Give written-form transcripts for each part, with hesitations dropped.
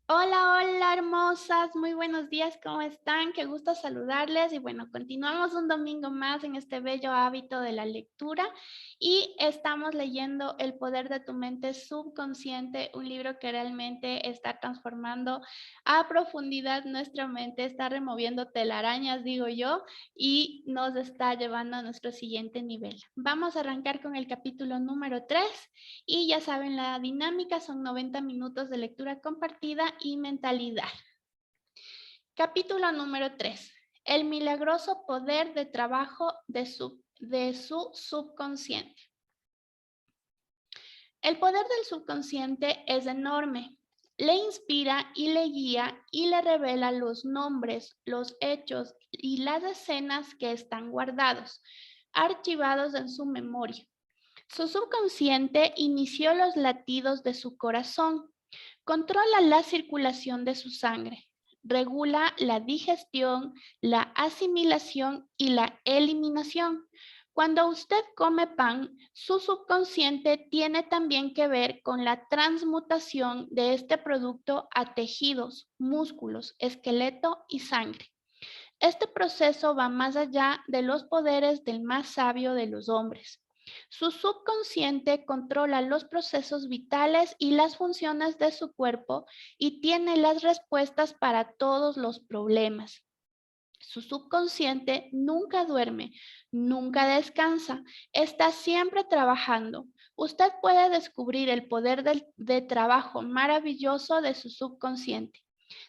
Hola, hola, hermosas, muy buenos días, ¿cómo están? Qué gusto saludarles y bueno, continuamos un domingo más en este bello hábito de la lectura y estamos leyendo El poder de tu mente subconsciente, un libro que realmente está transformando a profundidad nuestra mente, está removiendo telarañas, digo yo, y nos está llevando a nuestro siguiente nivel. Vamos a arrancar con el capítulo número 3. Y ya saben, la dinámica son 90 minutos de lectura compartida y mentalidad. Capítulo número 3. El milagroso poder de trabajo de su subconsciente. El poder del subconsciente es enorme. Le inspira y le guía y le revela los nombres, los hechos y las escenas que están guardados, archivados en su memoria. Su subconsciente inició los latidos de su corazón, controla la circulación de su sangre, regula la digestión, la asimilación y la eliminación. Cuando usted come pan, su subconsciente tiene también que ver con la transmutación de este producto a tejidos, músculos, esqueleto y sangre. Este proceso va más allá de los poderes del más sabio de los hombres. Su subconsciente controla los procesos vitales y las funciones de su cuerpo y tiene las respuestas para todos los problemas. Su subconsciente nunca duerme, nunca descansa, está siempre trabajando. Usted puede descubrir el poder de trabajo maravilloso de su subconsciente.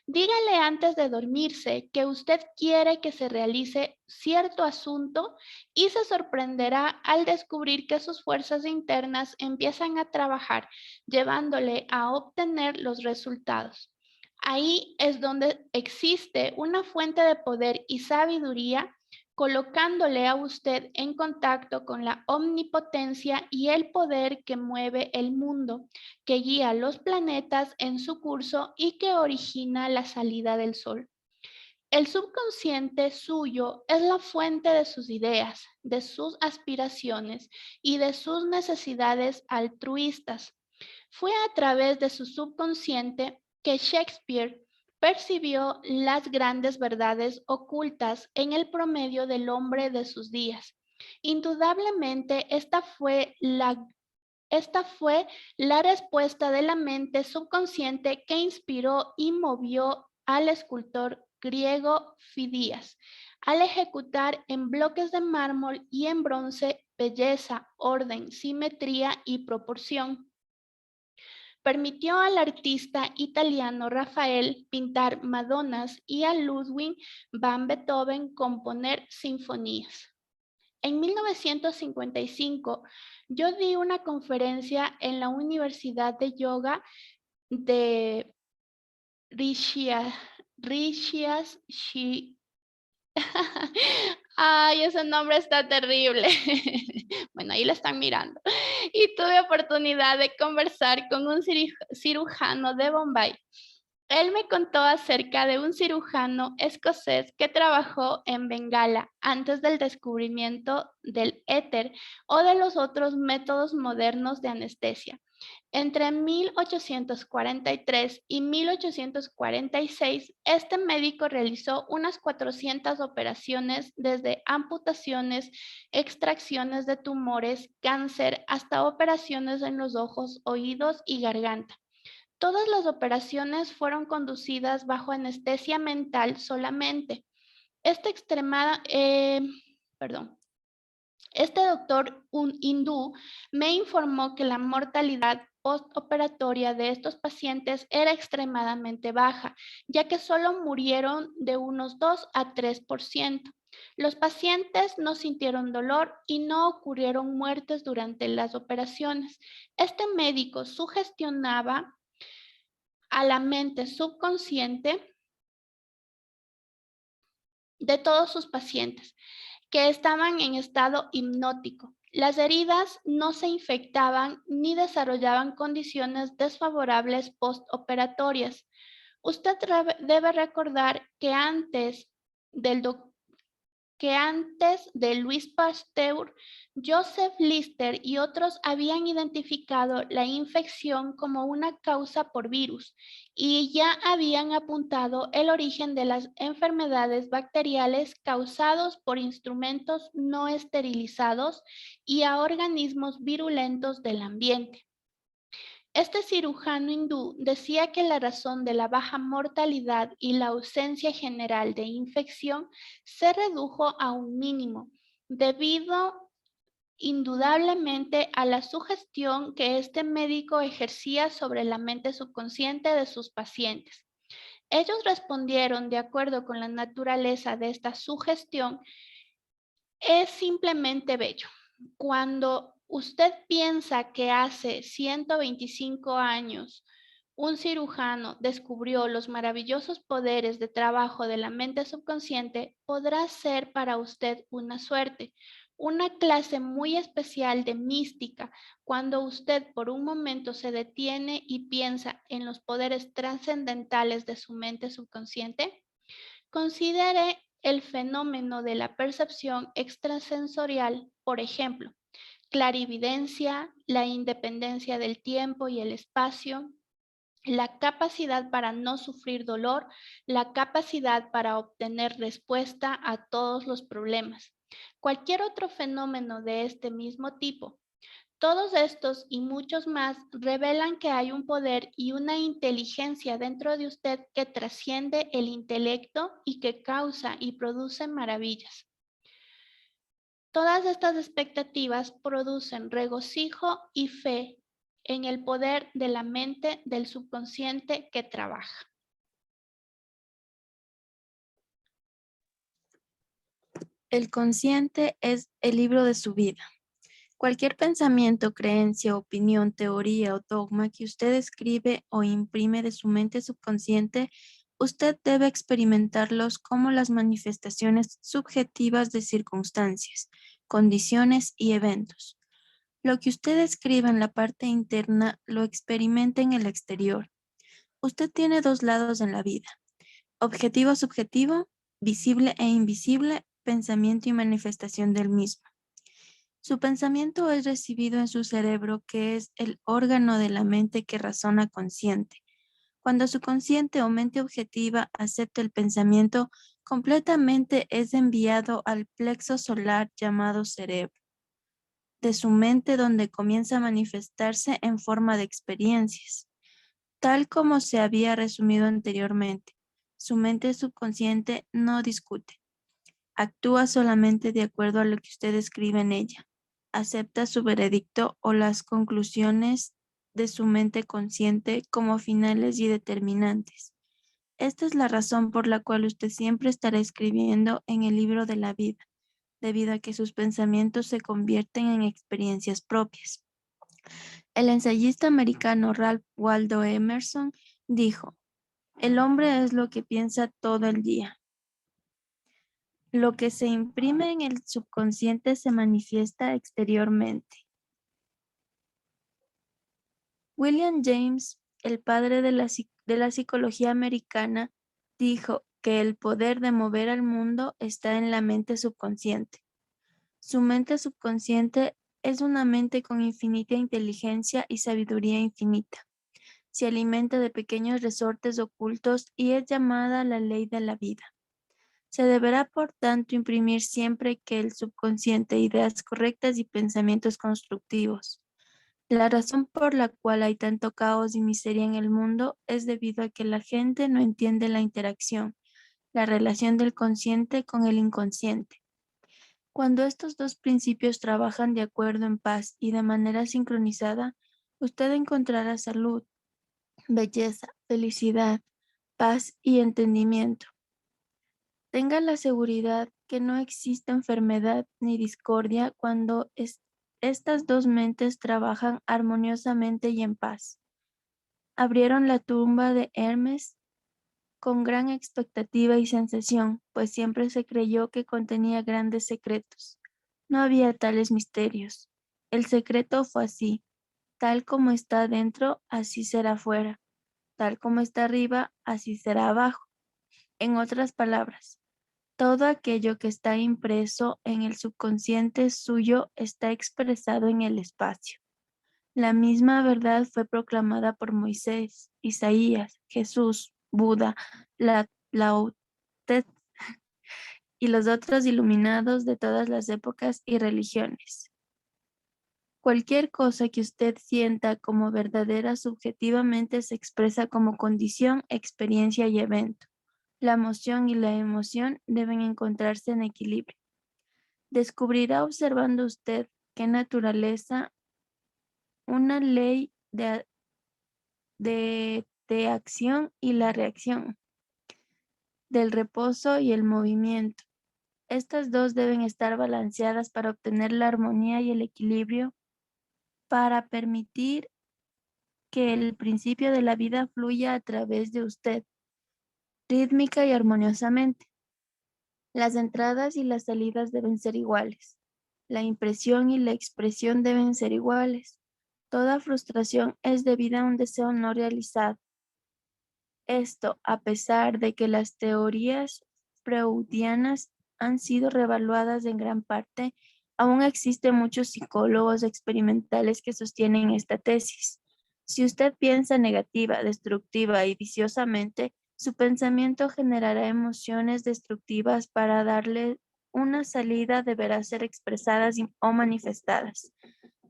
Dígale antes de dormirse que usted quiere que se realice cierto asunto y se sorprenderá al descubrir que sus fuerzas internas empiezan a trabajar, llevándole a obtener los resultados. Ahí es donde existe una fuente de poder y sabiduría colocándole a usted en contacto con la omnipotencia y el poder que mueve el mundo, que guía los planetas en su curso y que origina la salida del sol. El subconsciente suyo es la fuente de sus ideas, de sus aspiraciones y de sus necesidades altruistas. Fue a través de su subconsciente que Shakespeare percibió las grandes verdades ocultas en el promedio del hombre de sus días. Indudablemente, esta fue la respuesta de la mente subconsciente que inspiró y movió al escultor griego Fidías al ejecutar en bloques de mármol y en bronce belleza, orden, simetría y proporción. Permitió al artista italiano Rafael pintar Madonas y a Ludwig van Beethoven componer sinfonías. En 1955, yo di una conferencia en la Universidad de Yoga de Rishikesh. Ay, ese nombre está terrible. Bueno, ahí lo están mirando. Y tuve oportunidad de conversar con un cirujano de Bombay. Él me contó acerca de un cirujano escocés que trabajó en Bengala antes del descubrimiento del éter o de los otros métodos modernos de anestesia. Entre 1843 y 1846, este médico realizó unas 400 operaciones desde amputaciones, extracciones de tumores, cáncer, hasta operaciones en los ojos, oídos y garganta. Todas las operaciones fueron conducidas bajo anestesia mental solamente. Este extremada, perdón, este doctor un hindú me informó que la mortalidad postoperatoria de estos pacientes era extremadamente baja, ya que solo murieron de unos 2 a 3%. Los pacientes no sintieron dolor y no ocurrieron muertes durante las operaciones. Este médico sugestionaba a la mente subconsciente de todos sus pacientes que estaban en estado hipnótico. Las heridas no se infectaban ni desarrollaban condiciones desfavorables postoperatorias. Usted debe recordar que antes del que antes de Louis Pasteur, Joseph Lister y otros habían identificado la infección como una causa por virus y ya habían apuntado el origen de las enfermedades bacteriales causados por instrumentos no esterilizados y a organismos virulentos del ambiente. Este cirujano hindú decía que la razón de la baja mortalidad y la ausencia general de infección se redujo a un mínimo, debido indudablemente a la sugestión que este médico ejercía sobre la mente subconsciente de sus pacientes. Ellos respondieron de acuerdo con la naturaleza de esta sugestión. Es simplemente bello. Cuando usted piensa que hace 125 años un cirujano descubrió los maravillosos poderes de trabajo de la mente subconsciente, podrá ser para usted una suerte, una clase muy especial de mística, cuando usted por un momento se detiene y piensa en los poderes trascendentales de su mente subconsciente. Considere el fenómeno de la percepción extrasensorial, por ejemplo, clarividencia, la independencia del tiempo y el espacio, la capacidad para no sufrir dolor, la capacidad para obtener respuesta a todos los problemas. Cualquier otro fenómeno de este mismo tipo. Todos estos y muchos más revelan que hay un poder y una inteligencia dentro de usted que trasciende el intelecto y que causa y produce maravillas. Todas estas expectativas producen regocijo y fe en el poder de la mente del subconsciente que trabaja. El consciente es el libro de su vida. Cualquier pensamiento, creencia, opinión, teoría o dogma que usted escribe o imprime de su mente subconsciente, usted debe experimentarlos como las manifestaciones subjetivas de circunstancias, condiciones y eventos. Lo que usted escribe en la parte interna lo experimenta en el exterior. Usted tiene dos lados en la vida: objetivo subjetivo, visible e invisible, pensamiento y manifestación del mismo. Su pensamiento es recibido en su cerebro, que es el órgano de la mente que razona consciente. Cuando su consciente o mente objetiva acepta el pensamiento, completamente es enviado al plexo solar llamado cerebro de su mente, donde comienza a manifestarse en forma de experiencias. Tal como se había resumido anteriormente, su mente subconsciente no discute, actúa solamente de acuerdo a lo que usted escribe en ella. Acepta su veredicto o las conclusiones de su mente consciente como finales y determinantes. Esta es la razón por la cual usted siempre estará escribiendo en el libro de la vida, debido a que sus pensamientos se convierten en experiencias propias. El ensayista americano Ralph Waldo Emerson dijo: "El hombre es lo que piensa todo el día. Lo que se imprime en el subconsciente se manifiesta exteriormente". William James, el padre de la psicología americana, dijo que el poder de mover al mundo está en la mente subconsciente. Su mente subconsciente es una mente con infinita inteligencia y sabiduría infinita. Se alimenta de pequeños resortes ocultos y es llamada la ley de la vida. Se deberá, por tanto, imprimir siempre que el subconsciente ideas correctas y pensamientos constructivos. La razón por la cual hay tanto caos y miseria en el mundo es debido a que la gente no entiende la interacción, la relación del consciente con el inconsciente. Cuando estos dos principios trabajan de acuerdo en paz y de manera sincronizada, usted encontrará salud, belleza, felicidad, paz y entendimiento. Tenga la seguridad que no existe enfermedad ni discordia cuando estas dos mentes trabajan armoniosamente y en paz. Abrieron la tumba de Hermes con gran expectativa y sensación, pues siempre se creyó que contenía grandes secretos. No había tales misterios. El secreto fue así: tal como está dentro, así será fuera; tal como está arriba, así será abajo. En otras palabras, Todo aquello que está impreso en el subconsciente suyo está expresado en el espacio. La misma verdad fue proclamada por Moisés, Isaías, Jesús, Buda, Lao Tse y los otros iluminados de todas las épocas y religiones. Cualquier cosa que usted sienta como verdadera subjetivamente se expresa como condición, experiencia y evento. La emoción y la emoción deben encontrarse en equilibrio. Descubrirá observando usted qué naturaleza, una ley de acción y la reacción, del reposo y el movimiento. Estas dos deben estar balanceadas para obtener la armonía y el equilibrio, para permitir que el principio de la vida fluya a través de usted, rítmica y armoniosamente. Las entradas y las salidas deben ser iguales. La impresión y la expresión deben ser iguales. Toda frustración es debida a un deseo no realizado. Esto, a pesar de que las teorías freudianas han sido revaluadas en gran parte, aún existen muchos psicólogos experimentales que sostienen esta tesis. Si usted piensa negativa, destructiva y viciosamente, su pensamiento generará emociones destructivas. Para darle una salida deberá ser expresadas o manifestadas.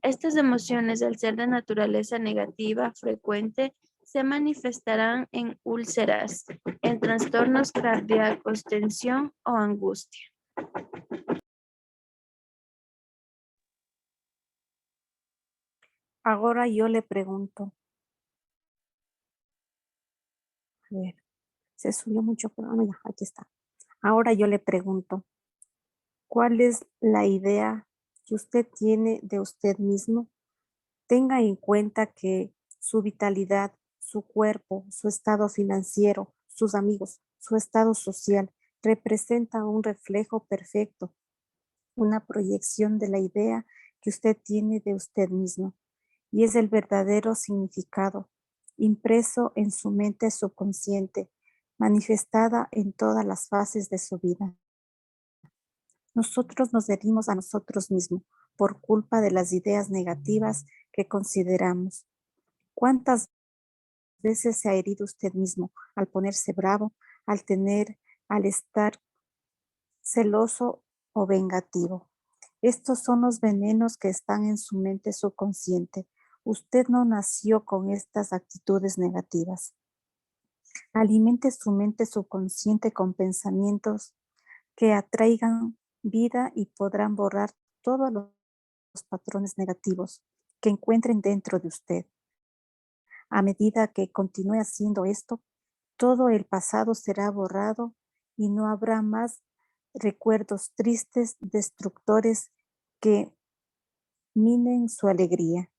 Estas emociones, al ser de naturaleza negativa frecuente, se manifestarán en úlceras, en trastornos cardíacos, tensión o angustia. Ahora yo le pregunto, a ver, se subió mucho, pero no, ya, aquí está. Ahora yo le pregunto, ¿cuál es la idea que usted tiene de usted mismo? Tenga en cuenta que su vitalidad, su cuerpo, su estado financiero, sus amigos, su estado social representa un reflejo perfecto, una proyección de la idea que usted tiene de usted mismo, y es el verdadero significado impreso en su mente subconsciente, manifestada en todas las fases de su vida. Nosotros nos herimos a nosotros mismos por culpa de las ideas negativas que consideramos. ¿Cuántas veces se ha herido usted mismo al ponerse bravo, al estar celoso o vengativo? Estos son los venenos que están en su mente subconsciente. Usted no nació con estas actitudes negativas. Alimente su mente subconsciente con pensamientos que atraigan vida y podrán borrar todos los patrones negativos que encuentren dentro de usted. A medida que continúe haciendo esto, todo el pasado será borrado y no habrá más recuerdos tristes, destructores que minen su alegría.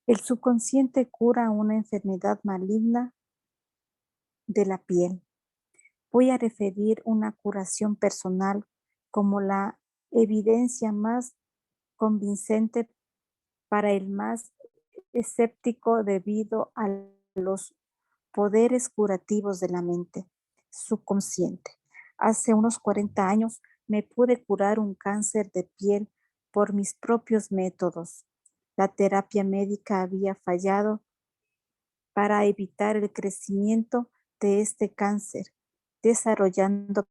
El subconsciente cura una enfermedad maligna de la piel. Voy a referir una curación personal como la evidencia más convincente para el más escéptico debido a los poderes curativos de la mente subconsciente. Hace unos 40 años me pude curar un cáncer de piel por mis propios métodos. La terapia médica había fallado para evitar el crecimiento de este cáncer, desarrollando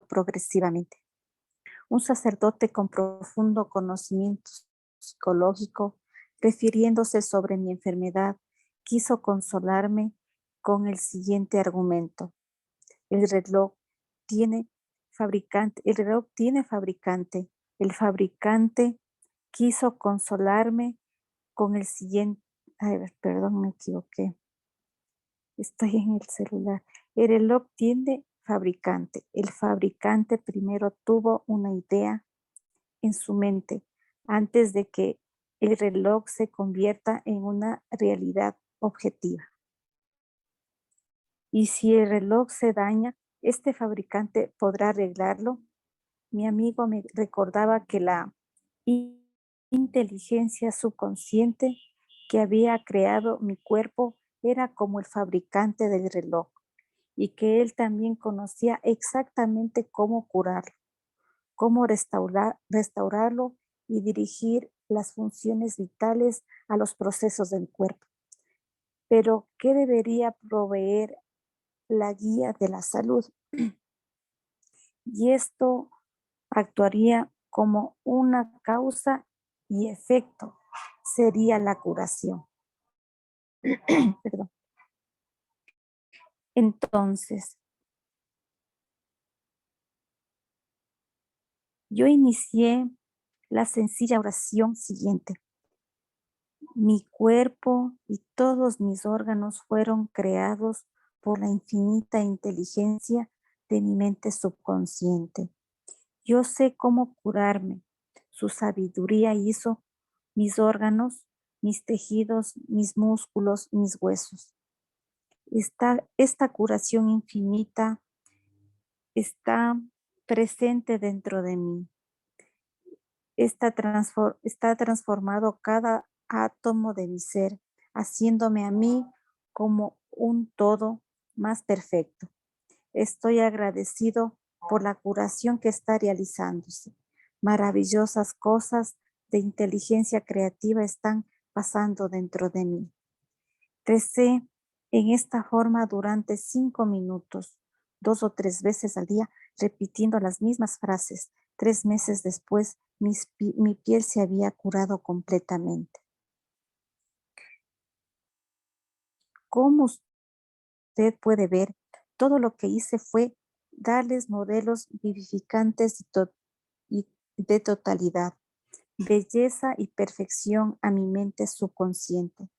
progresivamente. Un sacerdote con profundo conocimiento psicológico, refiriéndose sobre mi enfermedad, quiso consolarme con el siguiente argumento. El reloj tiene fabricante, el reloj tiene fabricante. El fabricante quiso consolarme con el siguiente, ay, perdón, me equivoqué. Estoy en el celular. El reloj tiene fabricante. El fabricante primero tuvo una idea en su mente antes de que el reloj se convierta en una realidad objetiva. Y si el reloj se daña, este fabricante podrá arreglarlo. Mi amigo me recordaba que la inteligencia subconsciente que había creado mi cuerpo era como el fabricante del reloj. y que él también conocía exactamente cómo curarlo, cómo restaurarlo y dirigir las funciones vitales a los procesos del cuerpo. Pero, ¿qué debería proveer la guía de la salud? Y esto actuaría como una causa y efecto, sería la curación. Perdón. Entonces, yo inicié la sencilla oración siguiente. Mi cuerpo y todos mis órganos fueron creados por la infinita inteligencia de mi mente subconsciente. Yo sé cómo curarme. Su sabiduría hizo mis órganos, mis tejidos, mis músculos, mis huesos. Esta curación infinita está presente dentro de mí. Está transformado cada átomo de mi ser, haciéndome a mí como un todo más perfecto. Estoy agradecido por la curación que está realizándose. Maravillosas cosas de inteligencia creativa están pasando dentro de mí. Recé en esta forma durante 5 minutos, 2 o 3 veces al día, repitiendo las mismas frases. 3 meses después, mi piel se había curado completamente. Como usted puede ver, todo lo que hice fue darles modelos vivificantes y de totalidad, belleza y perfección a mi mente subconsciente,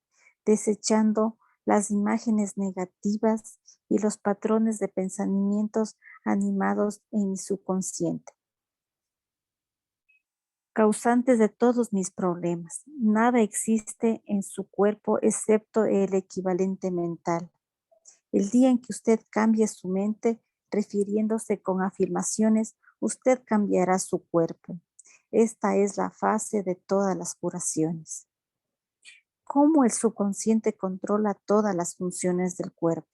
desechando las imágenes negativas y los patrones de pensamientos animados en mi subconsciente, causantes de todos mis problemas. Nada existe en su cuerpo excepto el equivalente mental. El día en que usted cambie su mente, refiriéndose con afirmaciones, usted cambiará su cuerpo. Esta es la fase de todas las curaciones. ¿Cómo el subconsciente controla todas las funciones del cuerpo?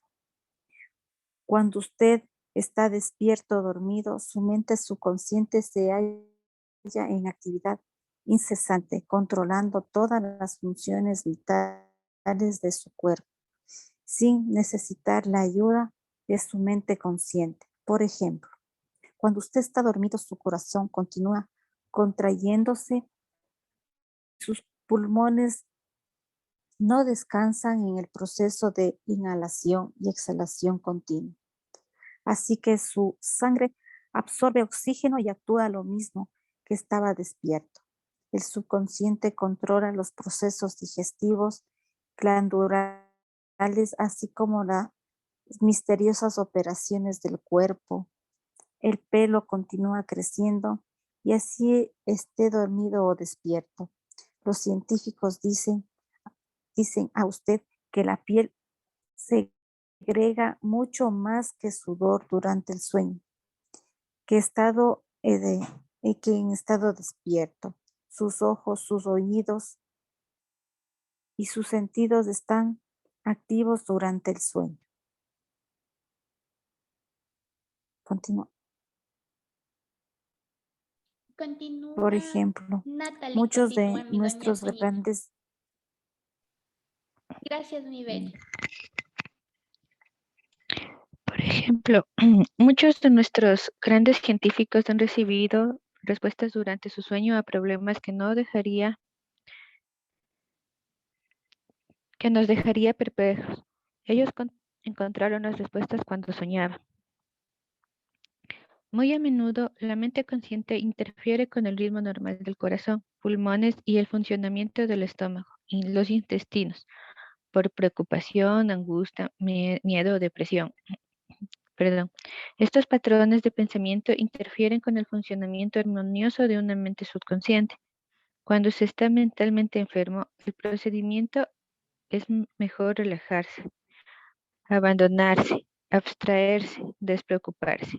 Cuando usted está despierto o dormido, su mente subconsciente se halla en actividad incesante, controlando todas las funciones vitales de su cuerpo, sin necesitar la ayuda de su mente consciente. Por ejemplo, cuando usted está dormido, su corazón continúa contrayéndose, sus pulmones no descansan en el proceso de inhalación y exhalación continua. Así que su sangre absorbe oxígeno y actúa lo mismo que estaba despierto. El subconsciente controla los procesos digestivos, glandulares, así como las misteriosas operaciones del cuerpo. El pelo continúa creciendo y así esté dormido o despierto. Los científicos dicen a usted que la piel segrega mucho más que sudor durante el sueño, que, que en estado despierto. Sus ojos, sus oídos y sus sentidos están activos durante el sueño. Continúa. Continúa Por ejemplo, Natalie, muchos continúa de mi doña nuestros Antoñita. grandes... Gracias, mi bella. Por ejemplo, muchos de nuestros grandes científicos han recibido respuestas durante su sueño a problemas que nos dejaría perplejos. Ellos encontraron las respuestas cuando soñaban. Muy a menudo, la mente consciente interfiere con el ritmo normal del corazón, pulmones y el funcionamiento del estómago y los intestinos por preocupación, angustia, miedo o depresión. Perdón. Estos patrones de pensamiento interfieren con el funcionamiento armonioso de una mente subconsciente. Cuando se está mentalmente enfermo, el procedimiento es mejor relajarse, abandonarse, abstraerse, despreocuparse.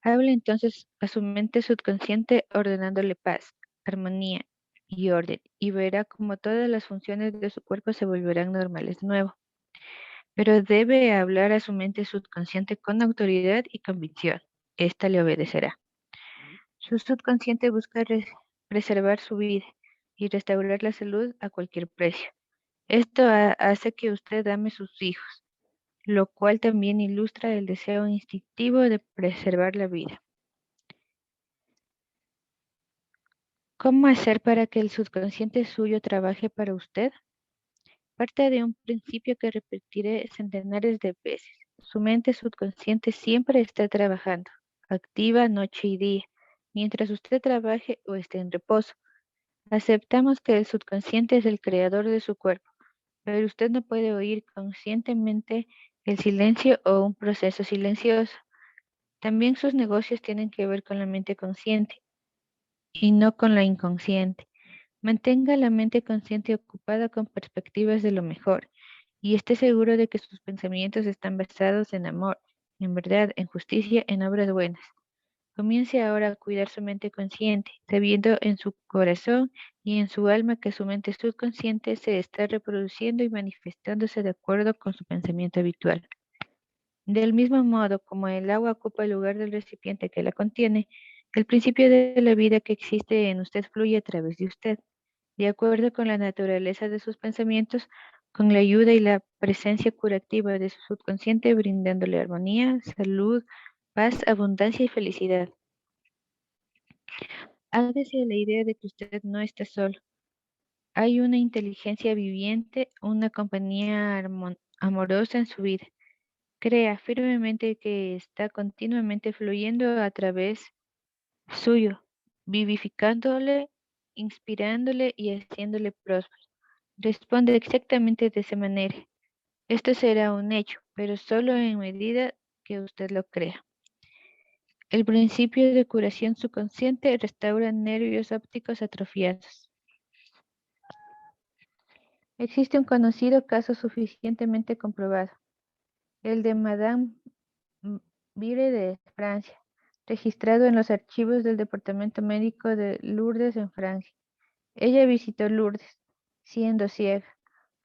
Hable entonces a su mente subconsciente ordenándole paz, armonía y orden y verá cómo todas las funciones de su cuerpo se volverán normales de nuevo. pero debe hablar a su mente subconsciente con autoridad y convicción. Esta le obedecerá. Su subconsciente busca preservar su vida y restaurar la salud a cualquier precio. Esto hace que usted ame sus hijos, lo cual también ilustra el deseo instintivo de preservar la vida. ¿Cómo hacer para que el subconsciente suyo trabaje para usted? Parte de un principio que repetiré centenares de veces. Su mente subconsciente siempre está trabajando, activa noche y día, mientras usted trabaje o esté en reposo. Aceptamos que el subconsciente es el creador de su cuerpo, pero usted no puede oír conscientemente el silencio o un proceso silencioso. También sus negocios tienen que ver con la mente consciente y no con la inconsciente. Mantenga la mente consciente ocupada con perspectivas de lo mejor y esté seguro de que sus pensamientos están basados en amor, en verdad, en justicia, en obras buenas. Comience ahora a cuidar su mente consciente, sabiendo en su corazón y en su alma que su mente subconsciente se está reproduciendo y manifestándose de acuerdo con su pensamiento habitual. Del mismo modo como el agua ocupa el lugar del recipiente que la contiene, el principio de la vida que existe en usted fluye a través de usted, de acuerdo con la naturaleza de sus pensamientos, con la ayuda y la presencia curativa de su subconsciente, brindándole armonía, salud, paz, abundancia y felicidad. Hágase la idea de que usted no está solo. Hay una inteligencia viviente, una compañía amorosa en su vida. Crea firmemente que está continuamente fluyendo a través suyo, vivificándole, inspirándole y haciéndole próspero. Responde exactamente de esa manera. Esto será un hecho, pero solo en medida que usted lo crea. El principio de curación subconsciente restaura nervios ópticos atrofiados. Existe un conocido caso suficientemente comprobado, el de Madame Vire de Francia, registrado en los archivos del Departamento Médico de Lourdes en Francia. Ella visitó Lourdes, siendo ciega,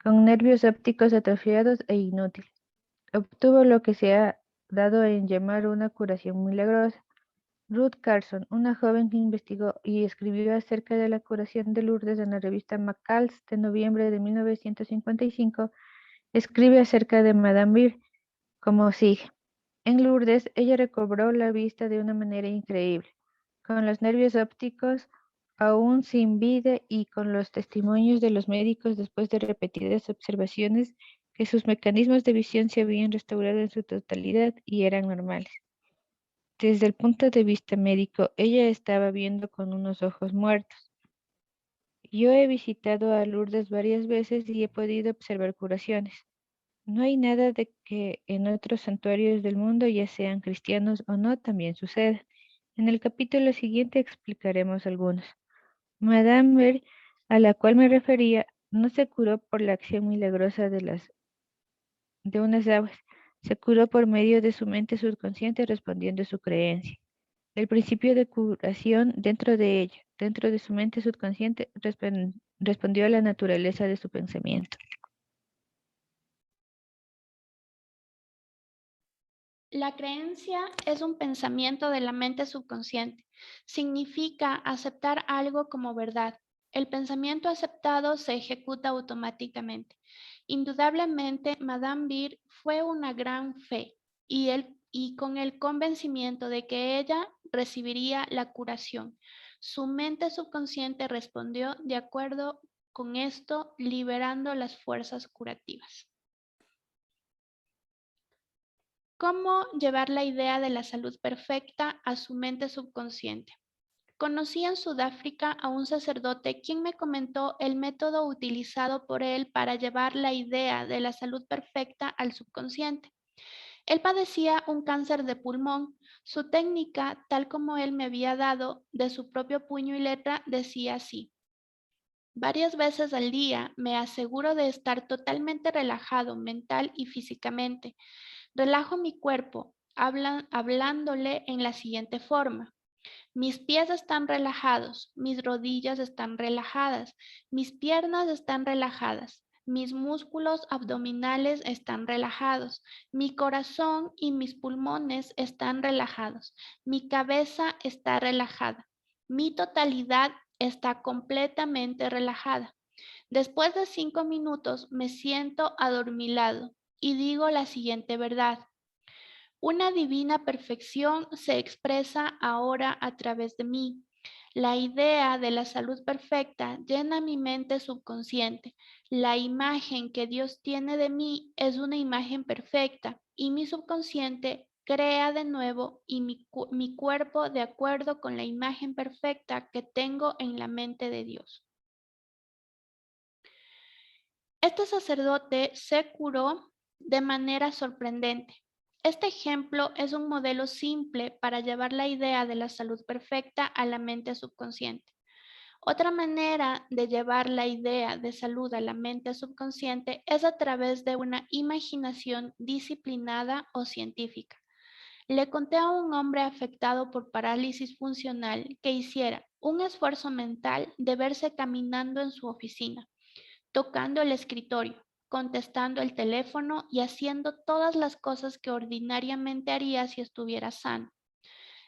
con nervios ópticos atrofiados e inútiles. Obtuvo lo que se ha dado en llamar una curación milagrosa. Ruth Carson, una joven que investigó y escribió acerca de la curación de Lourdes en la revista McCall's de noviembre de 1955, escribe acerca de Madame Beer como sigue. En Lourdes, ella recobró la vista de una manera increíble, con los nervios ópticos aún sin vida y con los testimonios de los médicos después de repetidas observaciones que sus mecanismos de visión se habían restaurado en su totalidad y eran normales. Desde el punto de vista médico, ella estaba viendo con unos ojos muertos. Yo he visitado a Lourdes varias veces y he podido observar curaciones. No hay nada de que en otros santuarios del mundo, ya sean cristianos o no, también suceda. En el capítulo siguiente explicaremos algunos. Madame Ver, a la cual me refería, no se curó por la acción milagrosa de unas aguas, se curó por medio de su mente subconsciente respondiendo a su creencia. El principio de curación dentro de ella, dentro de su mente subconsciente, respondió a la naturaleza de su pensamiento. La creencia es un pensamiento de la mente subconsciente. Significa aceptar algo como verdad. El pensamiento aceptado se ejecuta automáticamente. Indudablemente, Madame Beer fue una gran fe y con el convencimiento de que ella recibiría la curación. Su mente subconsciente respondió de acuerdo con esto, liberando las fuerzas curativas. ¿Cómo llevar la idea de la salud perfecta a su mente subconsciente? Conocí en Sudáfrica a un sacerdote quien me comentó el método utilizado por él para llevar la idea de la salud perfecta al subconsciente. Él padecía un cáncer de pulmón. Su técnica, tal como él me había dado de su propio puño y letra, decía así: varias veces al día me aseguro de estar totalmente relajado mental y físicamente. Relajo mi cuerpo, hablándole en la siguiente forma. Mis pies están relajados, mis rodillas están relajadas, mis piernas están relajadas, Mis músculos abdominales están relajados. Mi corazón y mis pulmones están relajados. Mi cabeza está relajada. Mi totalidad está completamente relajada. Después de 5 minutos me siento adormilado y digo la siguiente verdad. Una divina perfección se expresa ahora a través de mí. La idea de la salud perfecta llena mi mente subconsciente. La imagen que Dios tiene de mí es una imagen perfecta y mi subconsciente crea de nuevo y mi cuerpo de acuerdo con la imagen perfecta que tengo en la mente de Dios. Este sacerdote se curó de manera sorprendente. Este ejemplo es un modelo simple para llevar la idea de la salud perfecta a la mente subconsciente. Otra manera de llevar la idea de salud a la mente subconsciente es a través de una imaginación disciplinada o científica. Le conté a un hombre afectado por parálisis funcional que hiciera un esfuerzo mental de verse caminando en su oficina, tocando el escritorio, contestando el teléfono y haciendo todas las cosas que ordinariamente haría si estuviera sano.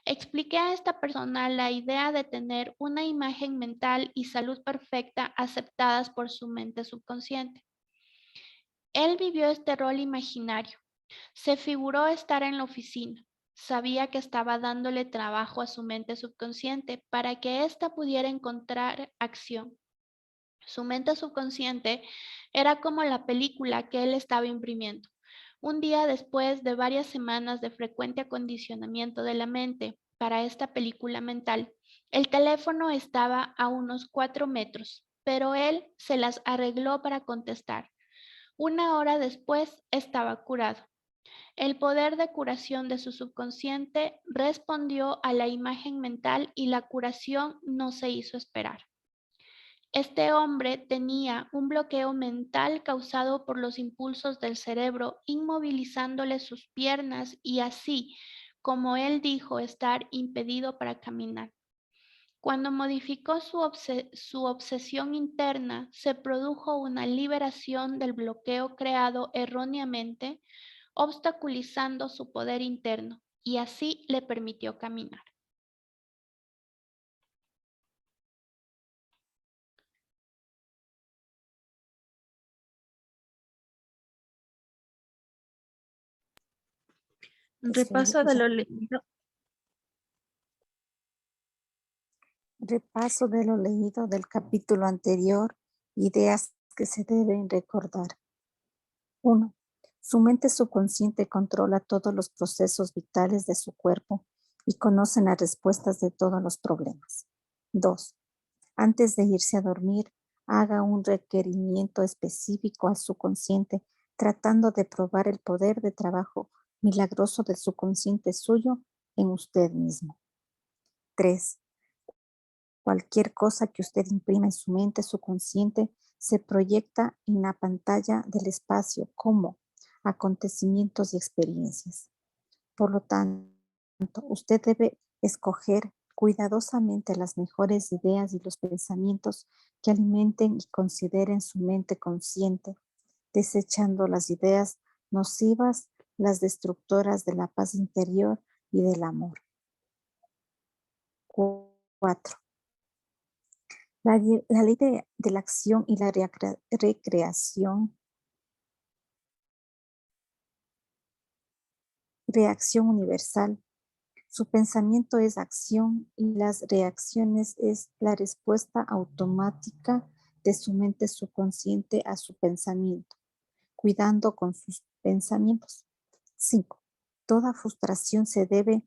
Expliqué a esta persona la idea de tener una imagen mental y salud perfecta aceptadas por su mente subconsciente. Él vivió este rol imaginario. Se figuró estar en la oficina. Sabía que estaba dándole trabajo a su mente subconsciente para que ésta pudiera encontrar acción. Su mente subconsciente era como la película que él estaba imprimiendo. Un día después de varias semanas de frecuente acondicionamiento de la mente para esta película mental, el teléfono estaba a unos 4 metros, pero él se las arregló para contestar. Una hora después estaba curado. El poder de curación de su subconsciente respondió a la imagen mental y la curación no se hizo esperar. Este hombre tenía un bloqueo mental causado por los impulsos del cerebro, inmovilizándole sus piernas y así, como él dijo, estar impedido para caminar. Cuando modificó su obsesión interna, se produjo una liberación del bloqueo creado erróneamente, obstaculizando su poder interno, y así le permitió caminar. Repaso de lo leído. Repaso de lo leído del capítulo anterior, ideas que se deben recordar. 1. Su mente subconsciente controla todos los procesos vitales de su cuerpo y conoce las respuestas de todos los problemas. 2. Antes de irse a dormir, haga un requerimiento específico al subconsciente, tratando de probar el poder de trabajo milagroso del subconsciente suyo en usted mismo. 3. Cualquier cosa que usted imprima en su mente subconsciente se proyecta en la pantalla del espacio como acontecimientos y experiencias. Por lo tanto, usted debe escoger cuidadosamente las mejores ideas y los pensamientos que alimenten y consideren su mente consciente, desechando las ideas nocivas, las destructoras de la paz interior y del amor. 4. La ley de la acción y la recreación, reacción universal. Su pensamiento es acción y las reacciones es la respuesta automática de su mente subconsciente a su pensamiento, cuidando con sus pensamientos. 5. Toda frustración se debe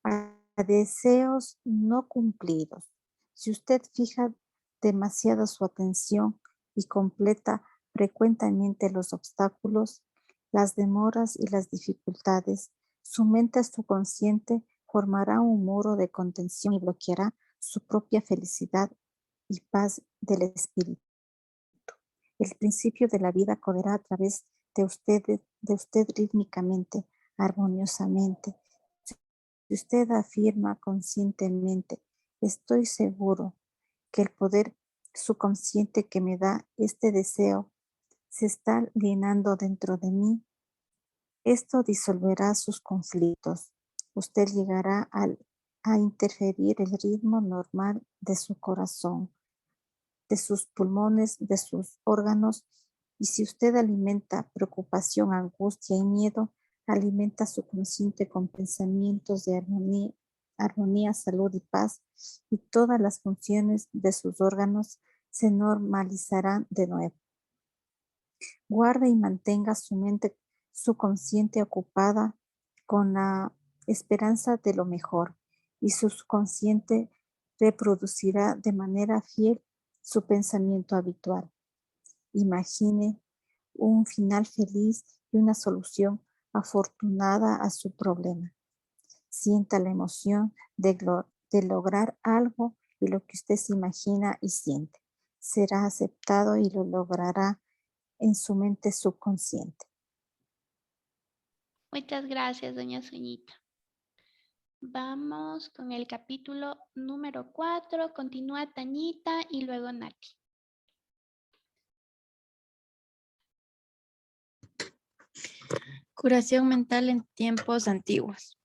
a deseos no cumplidos. Si usted fija demasiado su atención y completa frecuentemente los obstáculos, las demoras y las dificultades, su mente subconsciente formará un muro de contención y bloqueará su propia felicidad y paz del espíritu. El principio de la vida correrá a través de usted rítmicamente, armoniosamente. Si usted afirma conscientemente, estoy seguro que el poder subconsciente que me da este deseo se está llenando dentro de mí. Esto disolverá sus conflictos. Usted llegará a interferir el ritmo normal de su corazón, de sus pulmones, de sus órganos. Y si usted alimenta preocupación, angustia y miedo, alimenta su consciente con pensamientos de armonía, salud y paz, y todas las funciones de sus órganos se normalizarán de nuevo. Guarde y mantenga su mente, su consciente ocupada con la esperanza de lo mejor, y su subconsciente reproducirá de manera fiel su pensamiento habitual. Imagine un final feliz y una solución afortunada a su problema. Sienta la emoción de lograr algo y lo que usted se imagina y siente. Será aceptado y lo logrará en su mente subconsciente. Muchas gracias, doña Soñita. Vamos con el capítulo número 4. Continúa Tañita y luego Nati. Curación mental en tiempos antiguos.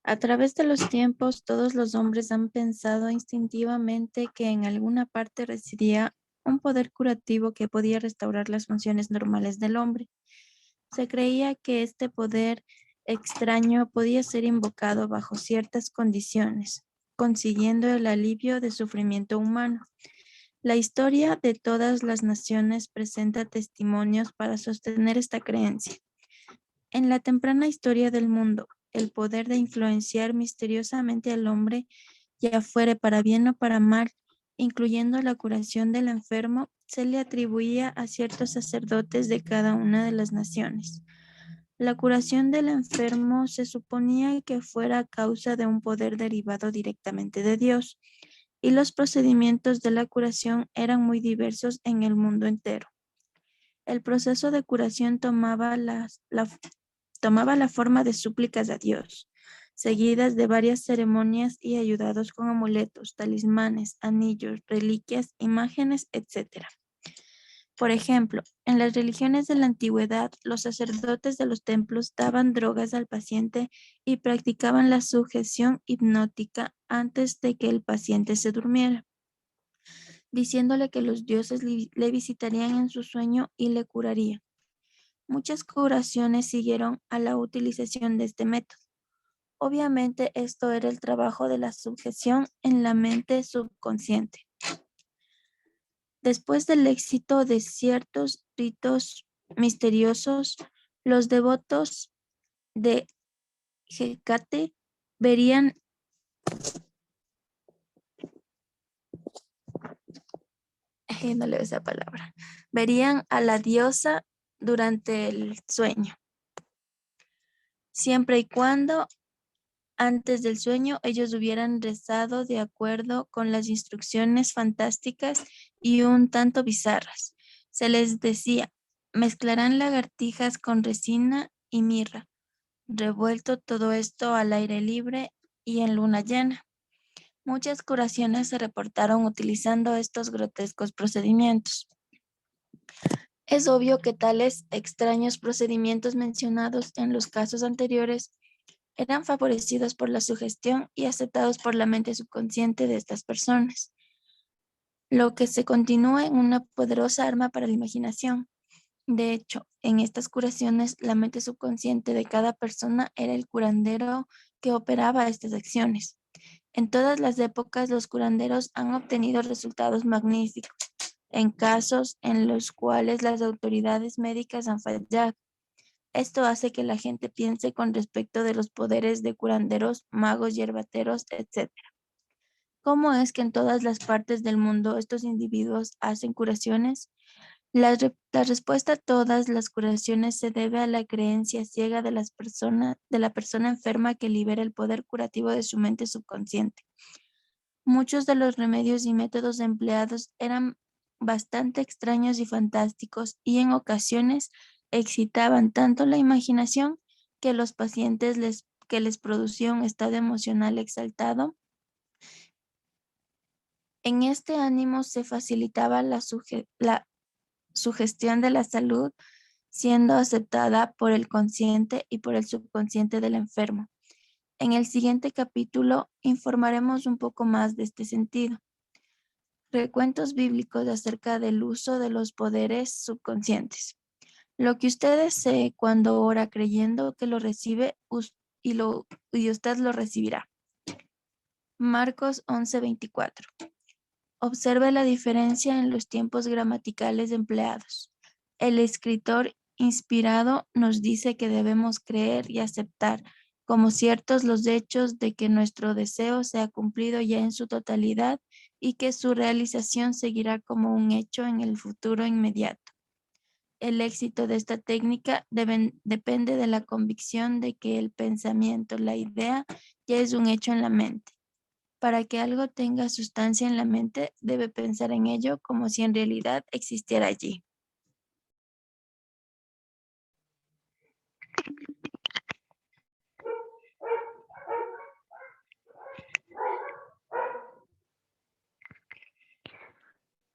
A través de los tiempos, todos los hombres han pensado instintivamente que en alguna parte residía un poder curativo que podía restaurar las funciones normales del hombre. Se creía que este poder extraño podía ser invocado bajo ciertas condiciones, consiguiendo el alivio de sufrimiento humano. La historia de todas las naciones presenta testimonios para sostener esta creencia. En la temprana historia del mundo, el poder de influenciar misteriosamente al hombre, ya fuere para bien o para mal, incluyendo la curación del enfermo, se le atribuía a ciertos sacerdotes de cada una de las naciones. La curación del enfermo se suponía que fuera a causa de un poder derivado directamente de Dios, y los procedimientos de la curación eran muy diversos en el mundo entero. El proceso de curación tomaba la forma de súplicas a Dios, seguidas de varias ceremonias y ayudados con amuletos, talismanes, anillos, reliquias, imágenes, etc. Por ejemplo, en las religiones de la antigüedad, los sacerdotes de los templos daban drogas al paciente y practicaban la sujeción hipnótica antes de que el paciente se durmiera, diciéndole que los dioses le visitarían en su sueño y le curarían. Muchas curaciones siguieron a la utilización de este método. Obviamente, esto era el trabajo de la sujeción en la mente subconsciente. Después del éxito de ciertos ritos misteriosos, los devotos de Hécate verían no leo esa palabra, verían a la diosa durante el sueño, siempre y cuando antes del sueño ellos hubieran rezado de acuerdo con las instrucciones fantásticas y un tanto bizarras. Se les decía, mezclarán lagartijas con resina y mirra, revuelto todo esto al aire libre y en luna llena. Muchas curaciones se reportaron utilizando estos grotescos procedimientos. Es obvio que tales extraños procedimientos mencionados en los casos anteriores eran favorecidos por la sugestión y aceptados por la mente subconsciente de estas personas, lo que se continúa en una poderosa arma para la imaginación. De hecho, en estas curaciones, la mente subconsciente de cada persona era el curandero que operaba estas acciones. En todas las épocas, los curanderos han obtenido resultados magníficos, en casos en los cuales las autoridades médicas han fallado. Esto hace que la gente piense con respecto de los poderes de curanderos, magos, hierbateros, etc. ¿Cómo es que en todas las partes del mundo estos individuos hacen curaciones? La respuesta a todas las curaciones se debe a la creencia ciega de la persona enferma que libera el poder curativo de su mente subconsciente. Muchos de los remedios y métodos empleados eran bastante extraños y fantásticos y en ocasiones excitaban tanto la imaginación que los pacientes les producía un estado emocional exaltado. En este ánimo se facilitaba la su gestión de la salud siendo aceptada por el consciente y por el subconsciente del enfermo. En el siguiente capítulo informaremos un poco más de este sentido. Recuentos bíblicos acerca del uso de los poderes subconscientes. Lo que usted desee cuando ora creyendo que lo recibe y usted lo recibirá. Marcos 11:24. Observe la diferencia en los tiempos gramaticales empleados. El escritor inspirado nos dice que debemos creer y aceptar como ciertos los hechos de que nuestro deseo se ha cumplido ya en su totalidad y que su realización seguirá como un hecho en el futuro inmediato. El éxito de esta técnica depende de la convicción de que el pensamiento, la idea, ya es un hecho en la mente. Para que algo tenga sustancia en la mente, debe pensar en ello como si en realidad existiera allí.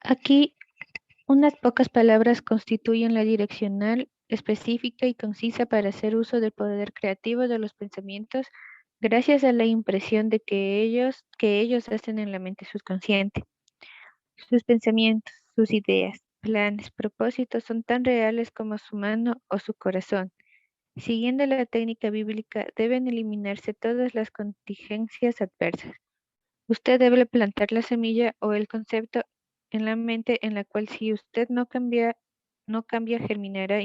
Aquí, unas pocas palabras constituyen la direccional específica y concisa para hacer uso del poder creativo de los pensamientos gracias a la impresión de que ellos hacen en la mente subconsciente. Sus pensamientos, sus ideas, planes, propósitos son tan reales como su mano o su corazón. Siguiendo la técnica bíblica, deben eliminarse todas las contingencias adversas. Usted debe plantar la semilla o el concepto en la mente en la cual si usted no cambia, germinará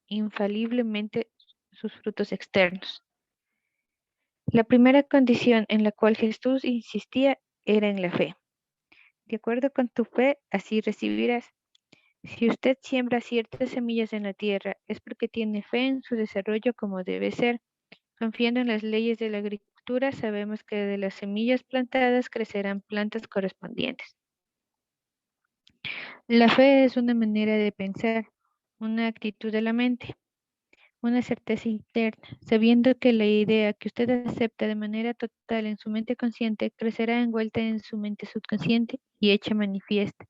infaliblemente sus frutos externos. La primera condición en la cual Jesús insistía era en la fe. De acuerdo con tu fe, así recibirás. Si usted siembra ciertas semillas en la tierra, es porque tiene fe en su desarrollo como debe ser. Confiando en las leyes de la agricultura, sabemos que de las semillas plantadas crecerán plantas correspondientes. La fe es una manera de pensar, una actitud de la mente, una certeza interna, sabiendo que la idea que usted acepta de manera total en su mente consciente crecerá envuelta en su mente subconsciente y hecha manifiesta.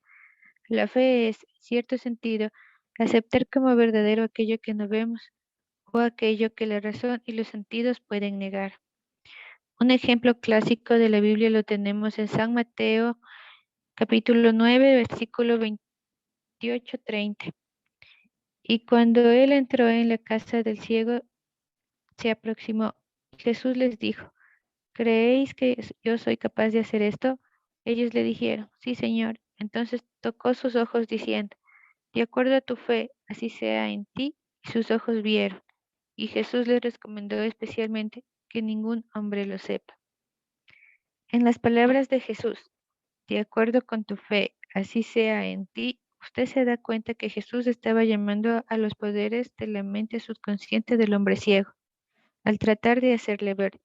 La fe es, en cierto sentido, aceptar como verdadero aquello que no vemos o aquello que la razón y los sentidos pueden negar. Un ejemplo clásico de la Biblia lo tenemos en San Mateo, capítulo 9, versículo 28-30. Y cuando él entró en la casa del ciego, se aproximó. Jesús les dijo, ¿creéis que yo soy capaz de hacer esto? Ellos le dijeron, sí, Señor. Entonces tocó sus ojos diciendo, de acuerdo a tu fe, así sea en ti. Y sus ojos vieron. Y Jesús les recomendó especialmente que ningún hombre lo sepa. En las palabras de Jesús, de acuerdo con tu fe, así sea en ti, usted se da cuenta que Jesús estaba llamando a los poderes de la mente subconsciente del hombre ciego, al tratar de hacerle ver.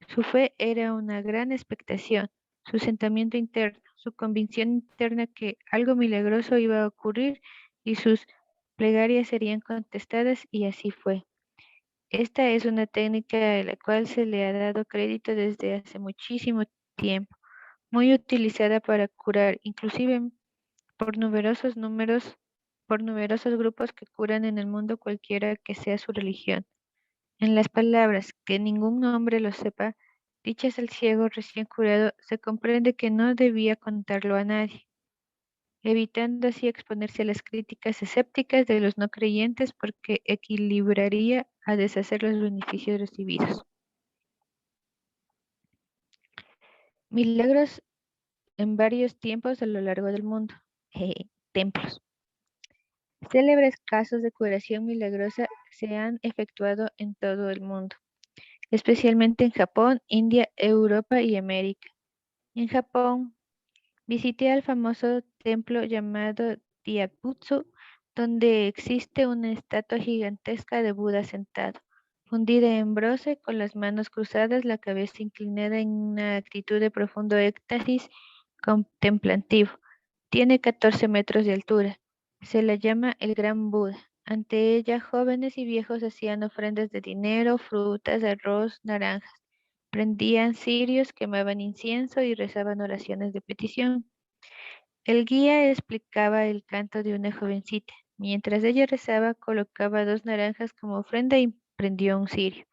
Su fe era una gran expectación, su sentimiento interno, su convicción interna que algo milagroso iba a ocurrir y sus plegarias serían contestadas, y así fue. Esta es una técnica a la cual se le ha dado crédito desde hace muchísimo tiempo, muy utilizada para curar, inclusive por numerosos grupos que curan en el mundo cualquiera que sea su religión. En las palabras que ningún hombre lo sepa, dichas al ciego recién curado, se comprende que no debía contarlo a nadie, evitando así exponerse a las críticas escépticas de los no creyentes porque equilibraría a deshacer los beneficios recibidos. Milagros en varios tiempos a lo largo del mundo. Templos. Célebres casos de curación milagrosa se han efectuado en todo el mundo, especialmente en Japón, India, Europa y América. En Japón, visité al famoso templo llamado Diabutsu, donde existe una estatua gigantesca de Buda sentado, fundida en bronce, con las manos cruzadas, la cabeza inclinada en una actitud de profundo éxtasis contemplativo. Tiene 14 metros de altura. Se la llama el Gran Buda. Ante ella, jóvenes y viejos hacían ofrendas de dinero, frutas, arroz, naranjas. Prendían cirios, quemaban incienso y rezaban oraciones de petición. El guía explicaba el canto de una jovencita. Mientras ella rezaba, colocaba 2 naranjas como ofrenda y prendió un cirio.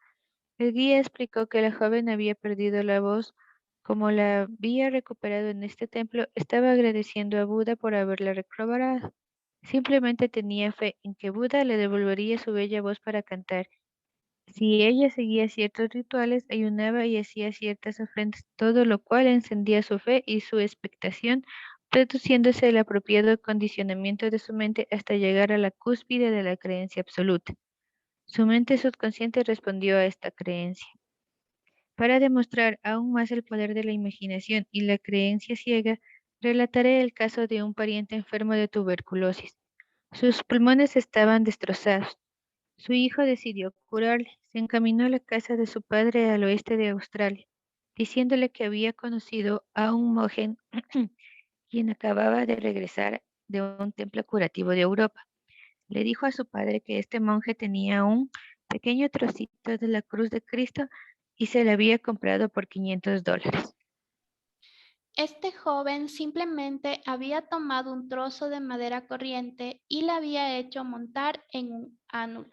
El guía explicó que la joven había perdido la voz. Como la había recuperado en este templo, estaba agradeciendo a Buda por haberla recobrado. Simplemente tenía fe en que Buda le devolvería su bella voz para cantar. Si ella seguía ciertos rituales, ayunaba y hacía ciertas ofrendas, todo lo cual encendía su fe y su expectación, produciéndose el apropiado condicionamiento de su mente hasta llegar a la cúspide de la creencia absoluta. Su mente subconsciente respondió a esta creencia. Para demostrar aún más el poder de la imaginación y la creencia ciega, relataré el caso de un pariente enfermo de tuberculosis. Sus pulmones estaban destrozados. Su hijo decidió curarle. Se encaminó a la casa de su padre al oeste de Australia, diciéndole que había conocido a un monje quien acababa de regresar de un templo curativo de Europa. Le dijo a su padre que este monje tenía un pequeño trocito de la cruz de Cristo y se la había comprado por $500. Este joven simplemente había tomado un trozo de madera corriente y la había hecho montar en un ánulo,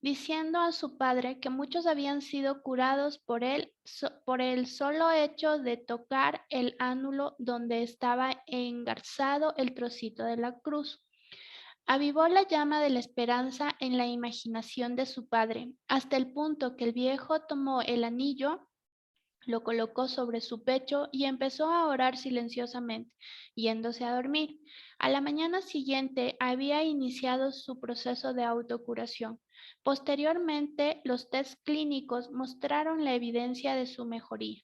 diciendo a su padre que muchos habían sido curados por él por el solo hecho de tocar el ánulo donde estaba engarzado el trocito de la cruz. Avivó la llama de la esperanza en la imaginación de su padre, hasta el punto que el viejo tomó el anillo, lo colocó sobre su pecho y empezó a orar silenciosamente, yéndose a dormir. A la mañana siguiente había iniciado su proceso de autocuración. Posteriormente, los test clínicos mostraron la evidencia de su mejoría.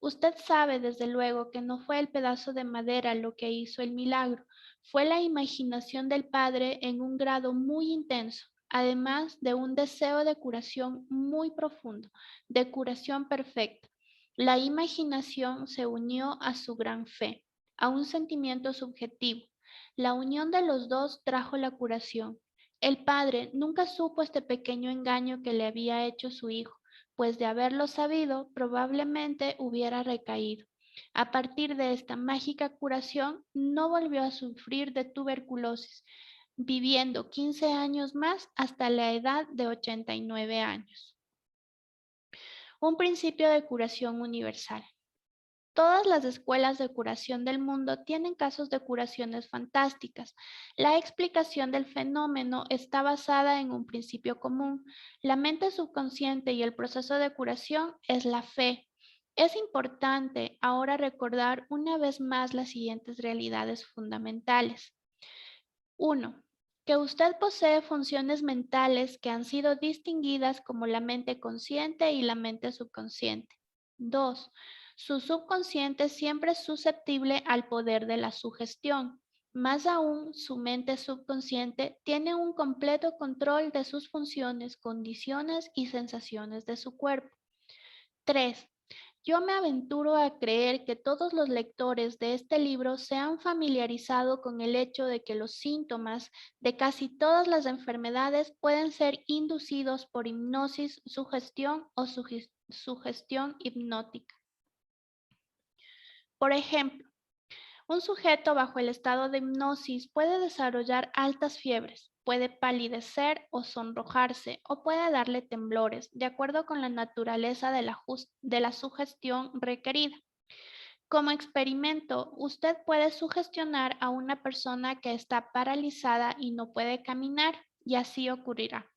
Usted sabe, desde luego, que no fue el pedazo de madera lo que hizo el milagro, fue la imaginación del Padre en un grado muy intenso, además de un deseo de curación muy profundo, de curación perfecta. La imaginación se unió a su gran fe, a un sentimiento subjetivo. La unión de los dos trajo la curación. El padre nunca supo este pequeño engaño que le había hecho su hijo, pues de haberlo sabido, probablemente hubiera recaído. A partir de esta mágica curación, no volvió a sufrir de tuberculosis, viviendo 15 años más hasta la edad de 89 años. Un principio de curación universal. Todas las escuelas de curación del mundo tienen casos de curaciones fantásticas. La explicación del fenómeno está basada en un principio común. La mente subconsciente y el proceso de curación es la fe. Es importante ahora recordar una vez más las siguientes realidades fundamentales. 1. Que usted posee funciones mentales que han sido distinguidas como la mente consciente y la mente subconsciente. 2. Su subconsciente siempre es susceptible al poder de la sugestión. Más aún, su mente subconsciente tiene un completo control de sus funciones, condiciones y sensaciones de su cuerpo. 3. Yo me aventuro a creer que todos los lectores de este libro se han familiarizado con el hecho de que los síntomas de casi todas las enfermedades pueden ser inducidos por hipnosis, sugestión o sugestión hipnótica. Por ejemplo, un sujeto bajo el estado de hipnosis puede desarrollar altas fiebres, puede palidecer o sonrojarse o puede darle temblores, de acuerdo con la naturaleza de la sugestión requerida. Como experimento, usted puede sugestionar a una persona que está paralizada y no puede caminar, y así ocurrirá.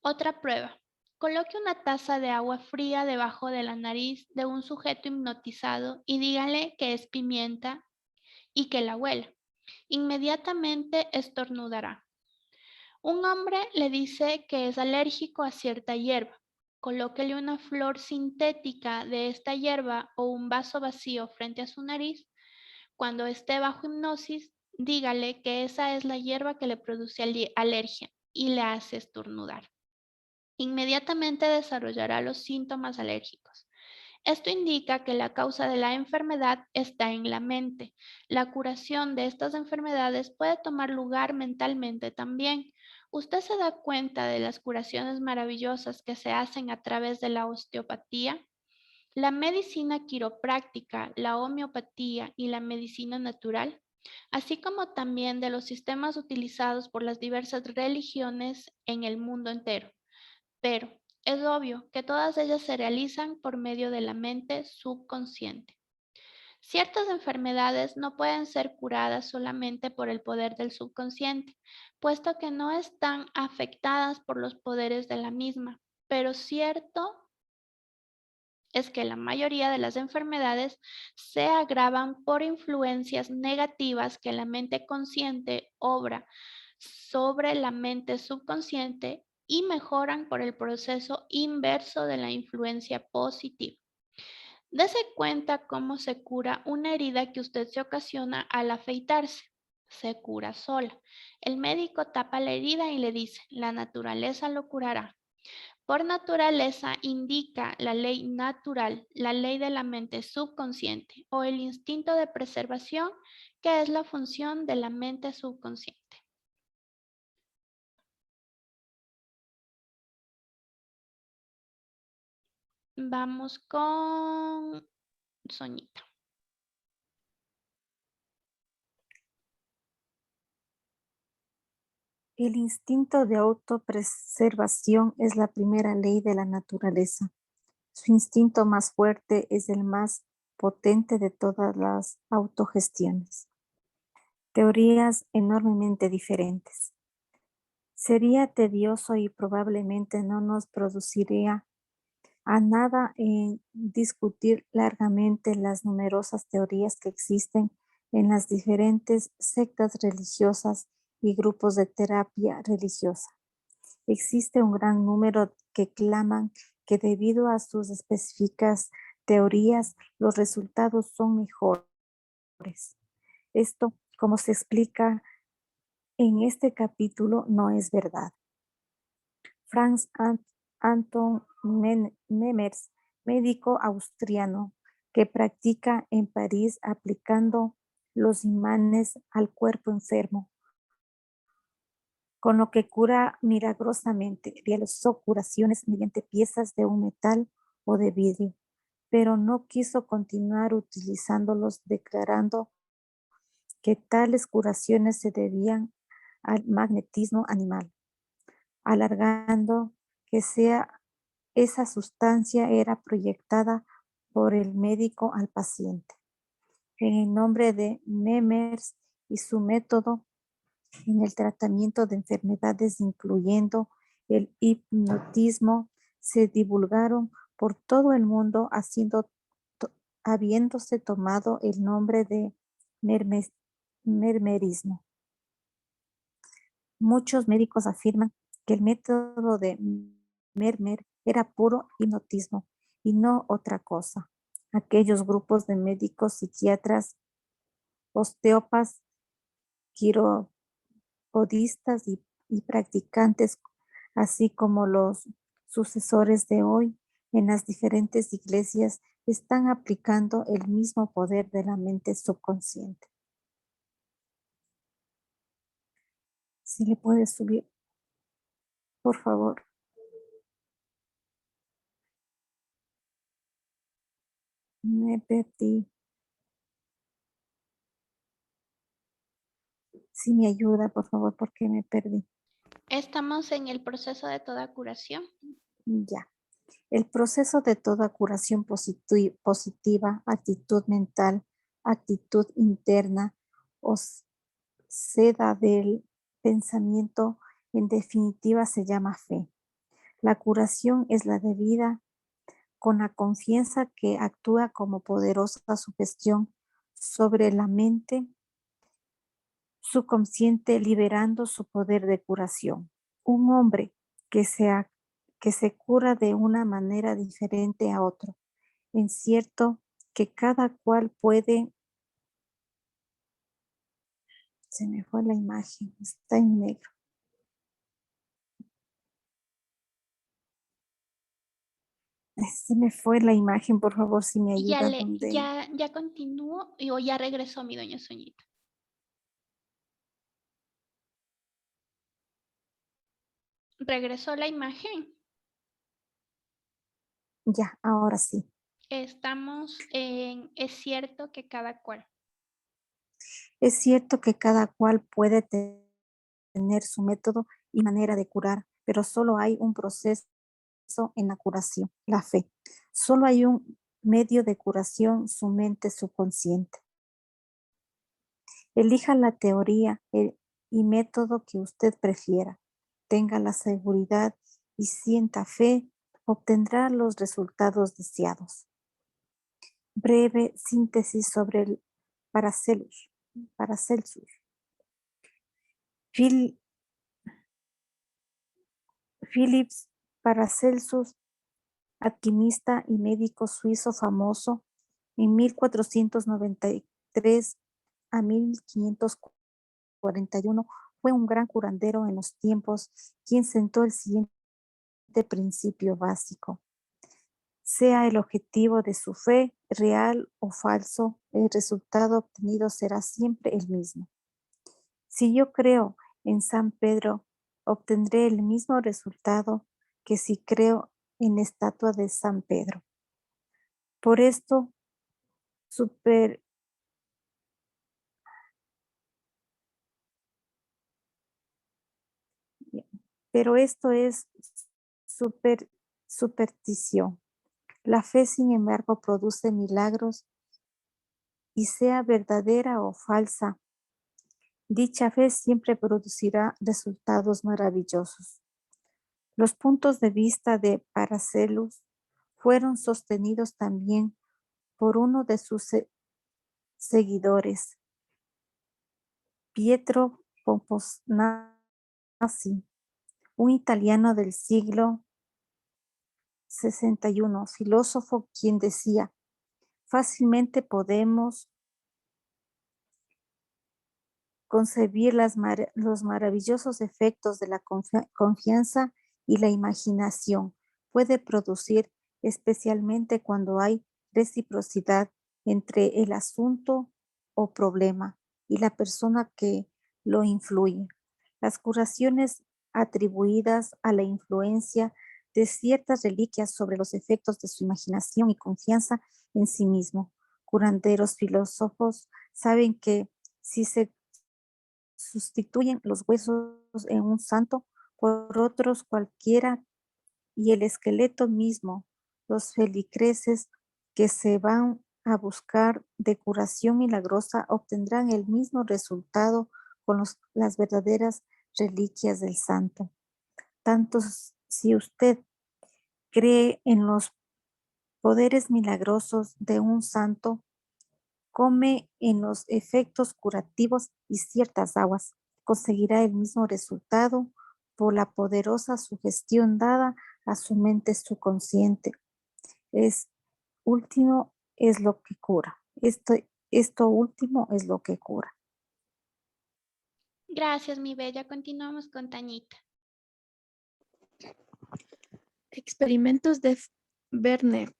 Otra prueba. Coloque una taza de agua fría debajo de la nariz de un sujeto hipnotizado y dígale que es pimienta y que la huela. Inmediatamente estornudará. Un hombre le dice que es alérgico a cierta hierba. Colóquele una flor sintética de esta hierba o un vaso vacío frente a su nariz. Cuando esté bajo hipnosis, dígale que esa es la hierba que le produce alergia y le hace estornudar. Inmediatamente desarrollará los síntomas alérgicos. Esto indica que la causa de la enfermedad está en la mente. La curación de estas enfermedades puede tomar lugar mentalmente también. ¿Usted se da cuenta de las curaciones maravillosas que se hacen a través de la osteopatía? La medicina quiropráctica, la homeopatía y la medicina natural así como también de los sistemas utilizados por las diversas religiones en el mundo entero. Pero es obvio que todas ellas se realizan por medio de la mente subconsciente. Ciertas enfermedades no pueden ser curadas solamente por el poder del subconsciente, puesto que no están afectadas por los poderes de la misma. Pero cierto es que la mayoría de las enfermedades se agravan por influencias negativas que la mente consciente obra sobre la mente subconsciente y mejoran por el proceso inverso de la influencia positiva. Dese cuenta cómo se cura una herida que usted se ocasiona al afeitarse. Se cura sola. El médico tapa la herida y le dice, la naturaleza lo curará. Por naturaleza indica la ley natural, la ley de la mente subconsciente o el instinto de preservación, que es la función de la mente subconsciente. Vamos con Soñita. El instinto de autopreservación es la primera ley de la naturaleza. Su instinto más fuerte es el más potente de todas las autogestiones. Teorías enormemente diferentes. Sería tedioso y probablemente no nos produciría a nada en discutir largamente las numerosas teorías que existen en las diferentes sectas religiosas y grupos de terapia religiosa. Existe un gran número que claman que debido a sus específicas teorías, los resultados son mejores. Esto, como se explica en este capítulo, no es verdad. Franz Anton Nemers, médico austriano que practica en París aplicando los imanes al cuerpo enfermo, con lo que cura milagrosamente. Realizó curaciones mediante piezas de un metal o de vidrio, pero no quiso continuar utilizándolos, declarando que tales curaciones se debían al magnetismo animal, alargando que esa sustancia era proyectada por el médico al paciente. En el nombre de Nemers y su método en el tratamiento de enfermedades, incluyendo el hipnotismo, se divulgaron por todo el mundo, habiéndose tomado el nombre de mermerismo. Muchos médicos afirman que el método de Mermer era puro hipnotismo y no otra cosa. Aquellos grupos de médicos, psiquiatras, osteópatas, quiropodistas y practicantes, así como los sucesores de hoy en las diferentes iglesias, están aplicando el mismo poder de la mente subconsciente. Si le puede subir, por favor. Me perdí. Si me ayuda, por favor, porque me perdí. Estamos en el proceso de toda curación. Ya. El proceso de toda curación positiva, actitud mental, actitud interna o seda del pensamiento, en definitiva se llama fe. La curación es la debida con la confianza que actúa como poderosa sugestión sobre la mente subconsciente, liberando su poder de curación. Un hombre que se cura de una manera diferente a otro. Es cierto que cada cual puede, se me fue la imagen, está en negro. Se me fue la imagen, por favor, si me ayuda donde. Ya continúo o ya regresó mi doña Soñita. Regresó la imagen. Ya, ahora sí. Estamos en, es cierto que cada cual. Es cierto que cada cual puede tener su método y manera de curar, pero solo hay un proceso en la curación, la fe. Solo hay un medio de curación, su mente subconsciente. Elija la teoría y método que usted prefiera. Tenga la seguridad y sienta fe, obtendrá los resultados deseados. Breve síntesis sobre el Paracelsus. Paracelsus. Philips Paracelsus, alquimista y médico suizo famoso, en 1493 a 1541, fue un gran curandero en los tiempos, quien sentó el siguiente principio básico. Sea el objetivo de su fe real o falso, el resultado obtenido será siempre el mismo. Si yo creo en San Pedro, obtendré el mismo resultado que si creo en la estatua de San Pedro. Por esto, pero esto es superstición. La fe, sin embargo, produce milagros y sea verdadera o falsa, dicha fe siempre producirá resultados maravillosos. Los puntos de vista de Paracelsus fueron sostenidos también por uno de sus seguidores, Pietro Pomponazzi, un italiano del siglo 61, filósofo, quien decía: fácilmente podemos concebir los maravillosos efectos de la confianza y la imaginación puede producir, especialmente cuando hay reciprocidad entre el asunto o problema y la persona que lo influye. Las curaciones atribuidas a la influencia de ciertas reliquias sobre los efectos de su imaginación y confianza en sí mismo. Curanderos filósofos saben que si se sustituyen los huesos en un santo por otros cualquiera y el esqueleto mismo, los feligreses que se van a buscar de curación milagrosa obtendrán el mismo resultado con las verdaderas reliquias del santo. Tanto si usted cree en los poderes milagrosos de un santo, come en los efectos curativos y ciertas aguas, conseguirá el mismo resultado por la poderosa sugestión dada a su mente subconsciente. Último es lo que cura. Esto último es lo que cura. Gracias, mi bella. Continuamos con Tañita. Experimentos de Bernheim.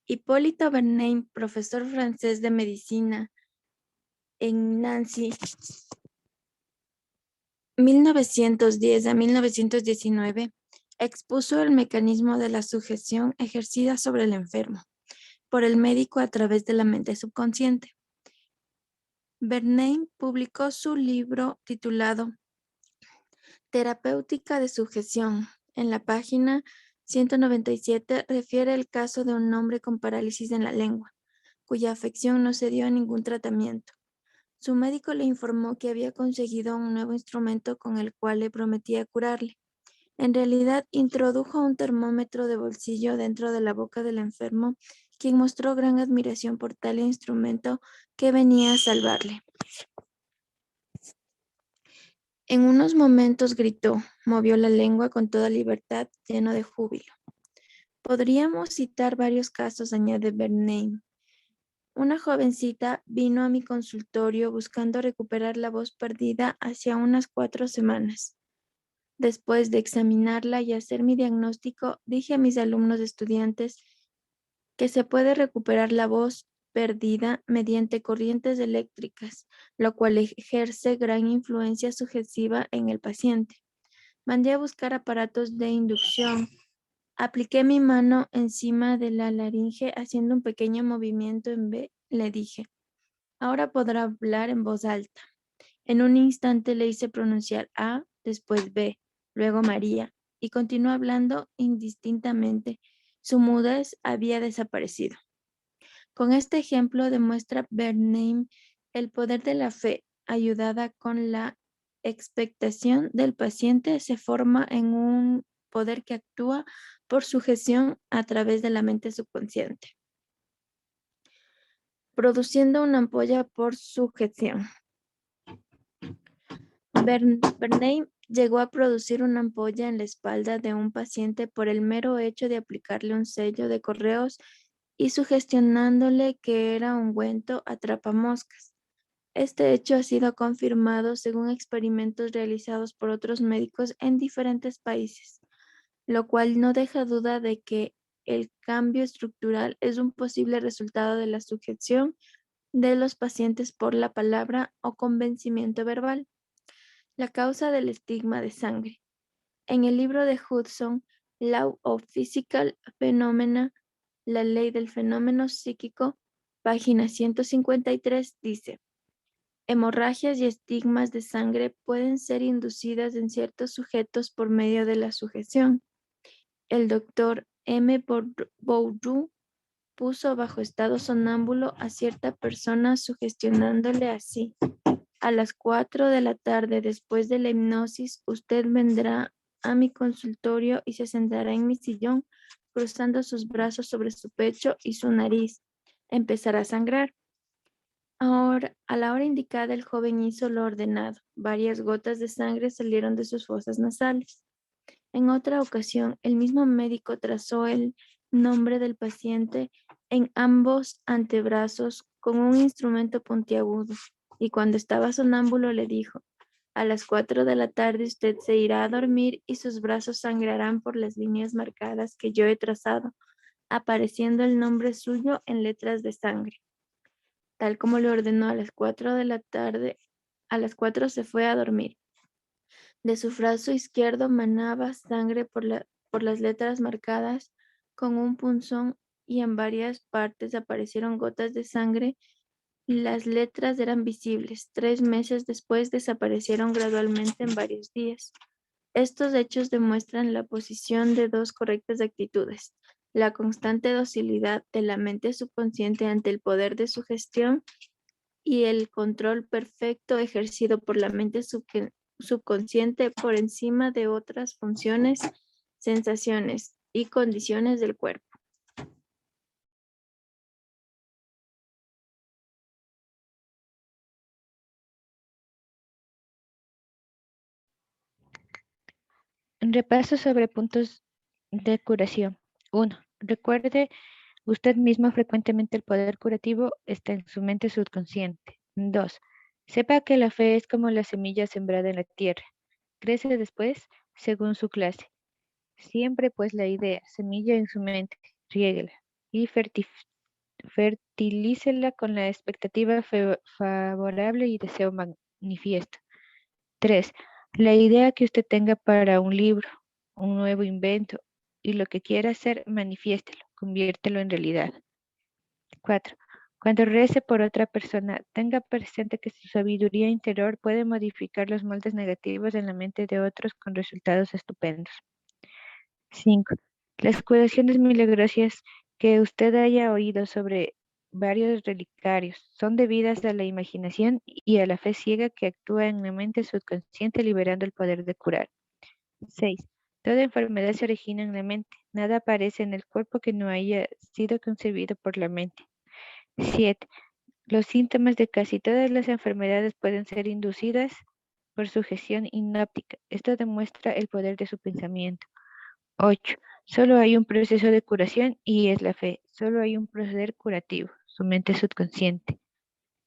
Hipólito Bernheim, profesor francés de medicina en Nancy, 1910 a 1919, expuso el mecanismo de la sugestión ejercida sobre el enfermo por el médico a través de la mente subconsciente. Bernheim publicó su libro titulado Terapéutica de Sugestión. En la página 197 refiere el caso de un hombre con parálisis en la lengua, cuya afección no se dio a ningún tratamiento. Su médico le informó que había conseguido un nuevo instrumento con el cual le prometía curarle. En realidad, introdujo un termómetro de bolsillo dentro de la boca del enfermo, quien mostró gran admiración por tal instrumento que venía a salvarle. En unos momentos gritó, movió la lengua con toda libertad, lleno de júbilo. Podríamos citar varios casos, añade Bernheim. Una jovencita vino a mi consultorio buscando recuperar la voz perdida hacia unas 4 semanas. Después de examinarla y hacer mi diagnóstico, dije a mis alumnos estudiantes que se puede recuperar la voz perdida mediante corrientes eléctricas, lo cual ejerce gran influencia sugestiva en el paciente. Mandé a buscar aparatos de inducción Apliqué mi mano encima de la laringe haciendo un pequeño movimiento en B. Le dije, ahora podrá hablar en voz alta. En un instante le hice pronunciar A, después B, luego María, y continuó hablando indistintamente. Su mudez había desaparecido. Con este ejemplo demuestra Bernheim el poder de la fe, ayudada con la expectación del paciente, se forma en un poder que actúa por sujeción a través de la mente subconsciente, produciendo una ampolla por sujeción. Bernheim llegó a producir una ampolla en la espalda de un paciente por el mero hecho de aplicarle un sello de correos y sugestionándole que era ungüento atrapamoscas. Este hecho ha sido confirmado según experimentos realizados por otros médicos en diferentes países, lo cual no deja duda de que el cambio estructural es un posible resultado de la sujeción de los pacientes por la palabra o convencimiento verbal. La causa del estigma de sangre. En el libro de Hudson, Law of Physical Phenomena, la ley del fenómeno psíquico, página 153, dice, hemorragias y estigmas de sangre pueden ser inducidas en ciertos sujetos por medio de la sujeción. El doctor M. Bourdieu puso bajo estado sonámbulo a cierta persona sugestionándole así. A las 4 de la tarde, después de la hipnosis, usted vendrá a mi consultorio y se sentará en mi sillón, cruzando sus brazos sobre su pecho y su nariz. Empezará a sangrar. Ahora, a la hora indicada, el joven hizo lo ordenado. Varias gotas de sangre salieron de sus fosas nasales. En otra ocasión, el mismo médico trazó el nombre del paciente en ambos antebrazos con un instrumento puntiagudo y cuando estaba sonámbulo le dijo, a las 4 de la tarde usted se irá a dormir y sus brazos sangrarán por las líneas marcadas que yo he trazado, apareciendo el nombre suyo en letras de sangre. Tal como le ordenó a las 4 de la tarde, a las 4 se fue a dormir. De su brazo izquierdo manaba sangre por las letras marcadas con un punzón y en varias partes aparecieron gotas de sangre. Las letras eran visibles. 3 meses después desaparecieron gradualmente en varios días. Estos hechos demuestran la posición de dos correctas actitudes. La constante docilidad de la mente subconsciente ante el poder de su gestión y el control perfecto ejercido por la mente subconsciente por encima de otras funciones, sensaciones y condiciones del cuerpo. Un repaso sobre puntos de curación. 1. Recuerde usted mismo frecuentemente el poder curativo está en su mente subconsciente. 2. Sepa que la fe es como la semilla sembrada en la tierra. Crece después según su clase. Siempre pues la idea, semilla en su mente, riéguela y fertilícela con la expectativa favorable y deseo manifiesto. 3. La idea que usted tenga para un libro, un nuevo invento y lo que quiera hacer, manifiéstelo, conviértelo en realidad. 4. Cuando rece por otra persona, tenga presente que su sabiduría interior puede modificar los moldes negativos en la mente de otros con resultados estupendos. 5. Las curaciones milagrosas que usted haya oído sobre varios relicarios son debidas a la imaginación y a la fe ciega que actúa en la mente subconsciente liberando el poder de curar. 6. Toda enfermedad se origina en la mente. Nada aparece en el cuerpo que no haya sido concebido por la mente. 7. Los síntomas de casi todas las enfermedades pueden ser inducidas por sujeción hipnótica. Esto demuestra el poder de su pensamiento. 8. Solo hay un proceso de curación y es la fe. Solo hay un proceder curativo, su mente subconsciente.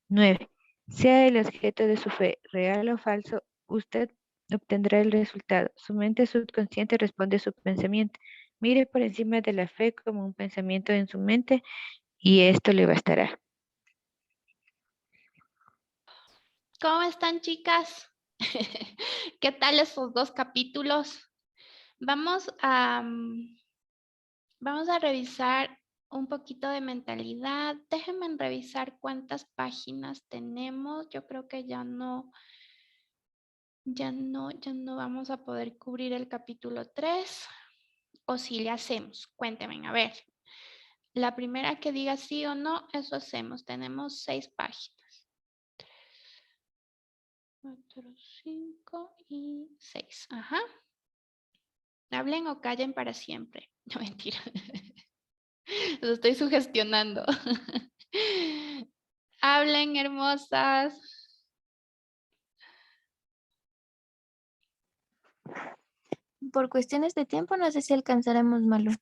9. Sea el objeto de su fe real o falso, usted obtendrá el resultado. Su mente subconsciente responde a su pensamiento. Mire por encima de la fe como un pensamiento en su mente y esto le bastará. ¿Cómo están, chicas? ¿Qué tal esos 2 capítulos? Vamos a Vamos a revisar un poquito de mentalidad. Déjenme revisar cuántas páginas tenemos. Yo creo que ya no vamos a poder cubrir el capítulo 3. O si le hacemos, cuéntenme, a ver. La primera que diga sí o no, eso hacemos. Tenemos 6 páginas. 4, 5 y 6. Ajá. Hablen o callen para siempre. No, mentira. Lo estoy sugestionando. Hablen, hermosas. Por cuestiones de tiempo, no sé si alcanzaremos, Malu.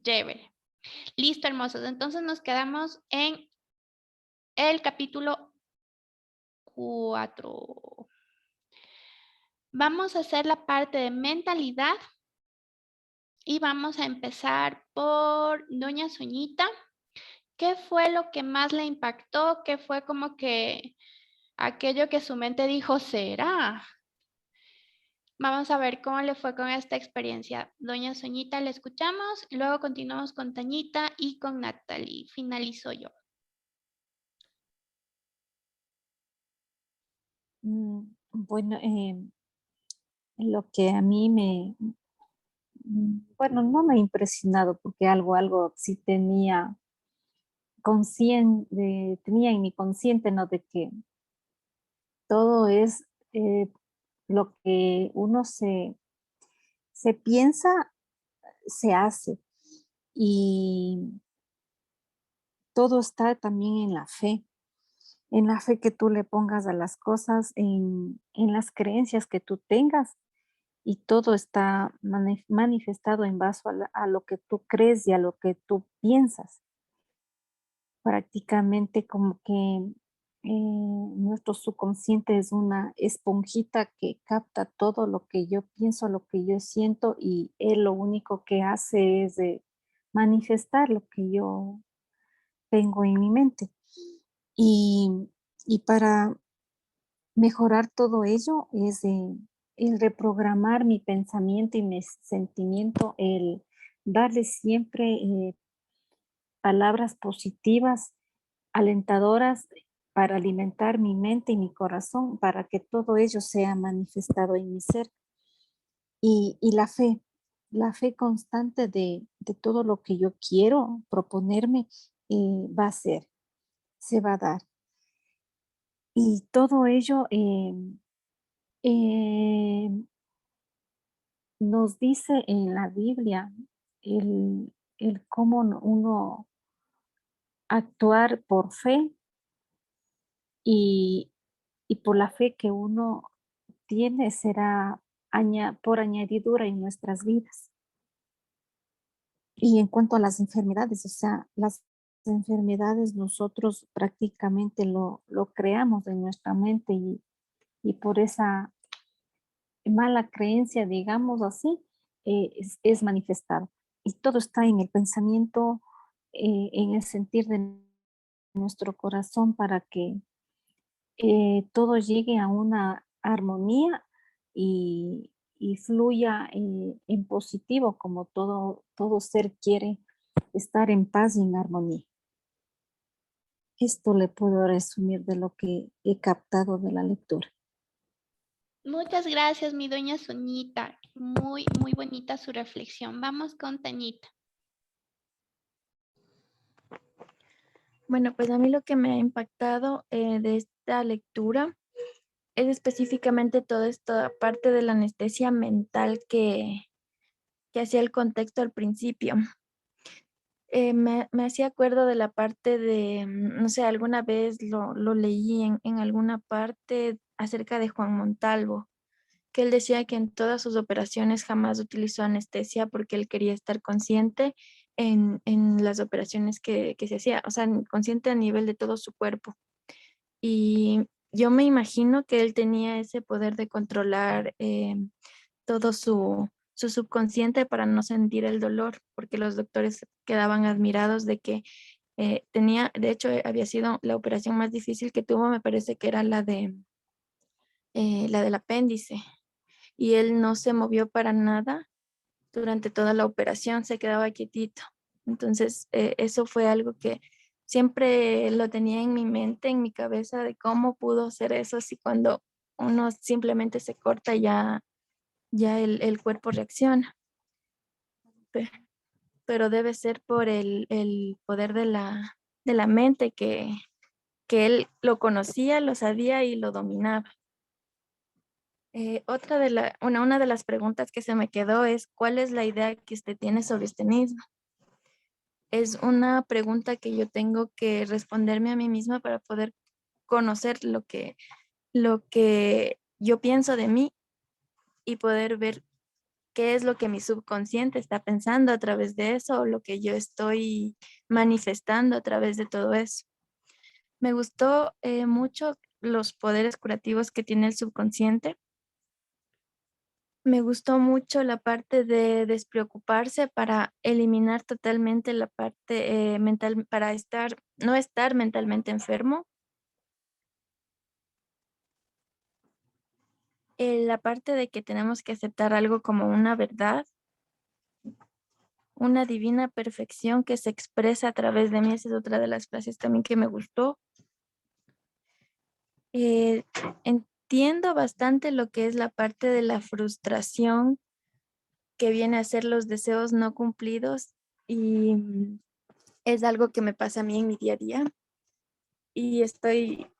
Chévere. Listo, hermosos. Entonces nos quedamos en el capítulo 4. Vamos a hacer la parte de mentalidad y vamos a empezar por doña Soñita. ¿Qué fue lo que más le impactó? ¿Qué fue como que aquello que su mente dijo, será? Vamos a ver cómo le fue con esta experiencia. Doña Soñita, le escuchamos y luego continuamos con Tañita y con Natalie. Finalizo yo. Bueno, lo que a mí bueno, no me ha impresionado porque algo sí tenía en mi consciente, ¿no? De que todo es lo que uno se piensa, se hace. Y todo está también en la fe que tú le pongas a las cosas, en las creencias que tú tengas. Y todo está manifestado en base a lo que tú crees y a lo que tú piensas. Prácticamente como que nuestro subconsciente es una esponjita que capta todo lo que yo pienso, lo que yo siento, y él lo único que hace es manifestar lo que yo tengo en mi mente. Y, y para mejorar todo ello es el reprogramar mi pensamiento y mi sentimiento, el darle siempre palabras positivas, alentadoras, para alimentar mi mente y mi corazón, para que todo ello sea manifestado en mi ser. Y la fe constante de todo lo que yo quiero proponerme, va a ser, se va a dar. Y todo ello eh, nos dice en la Biblia el cómo uno actuar por fe, y, y por la fe que uno tiene será por añadidura en nuestras vidas. Y en cuanto a las enfermedades, o sea, las enfermedades nosotros prácticamente lo creamos en nuestra mente, y por esa mala creencia, digamos así, es manifestado. Y todo está en el pensamiento, en el sentir de nuestro corazón, para que todo llegue a una armonía y fluya en positivo, como todo ser quiere estar en paz y en armonía. Esto le puedo resumir de lo que he captado de la lectura. Muchas gracias, mi doña Soñita. Muy, muy bonita su reflexión. Vamos con Tañita. Bueno, pues a mí lo que me ha impactado de esta lectura es específicamente toda esta parte de la anestesia mental que hacía el contexto al principio. Me hacía acuerdo de la parte de, no sé, alguna vez lo leí en alguna parte acerca de Juan Montalvo, que él decía que en todas sus operaciones jamás utilizó anestesia porque él quería estar consciente en las operaciones que se hacía, o sea, consciente a nivel de todo su cuerpo. Y yo me imagino que él tenía ese poder de controlar todo su subconsciente para no sentir el dolor, porque los doctores quedaban admirados de que tenía, de hecho, había sido la operación más difícil que tuvo, me parece que era la del apéndice, y él no se movió para nada durante toda la operación, se quedaba quietito. Entonces, eso fue algo que siempre lo tenía en mi mente, en mi cabeza, de cómo pudo ser eso si cuando uno simplemente se corta ya el cuerpo reacciona. Pe- Pero debe ser por el poder de la mente que él lo conocía, lo sabía y lo dominaba. Una de las preguntas que se me quedó es, ¿cuál es la idea que usted tiene sobre usted mismo? Es una pregunta que yo tengo que responderme a mí misma para poder conocer lo que yo pienso de mí y poder ver qué es lo que mi subconsciente está pensando a través de eso o lo que yo estoy manifestando a través de todo eso. Me gustó mucho los poderes curativos que tiene el subconsciente. Me gustó mucho la parte de despreocuparse para eliminar totalmente la parte mental, para no estar mentalmente enfermo. La parte de que tenemos que aceptar algo como una verdad, una divina perfección que se expresa a través de mí. Esa es otra de las frases también que me gustó. Eh, Entiendo bastante lo que es la parte de la frustración que viene a ser los deseos no cumplidos y es algo que me pasa a mí en mi día a día y estoy,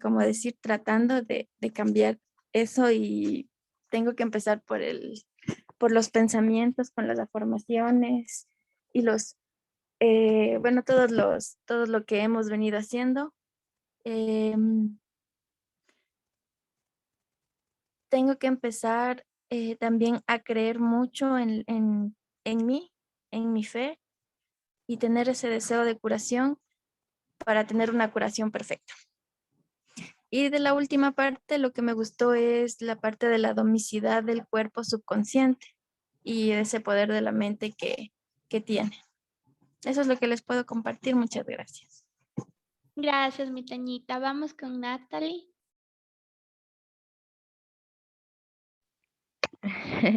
como decir, tratando de cambiar eso y tengo que empezar por los pensamientos, con las afirmaciones y bueno, todo lo que hemos venido haciendo. Em, Tengo que empezar también a creer mucho en mí, en mi fe y tener ese deseo de curación para tener una curación perfecta. Y de la última parte, lo que me gustó es la parte de la domicidad del cuerpo subconsciente y ese poder de la mente que tiene. Eso es lo que les puedo compartir. Muchas gracias. Gracias, mi Tañita. Vamos con Natalie.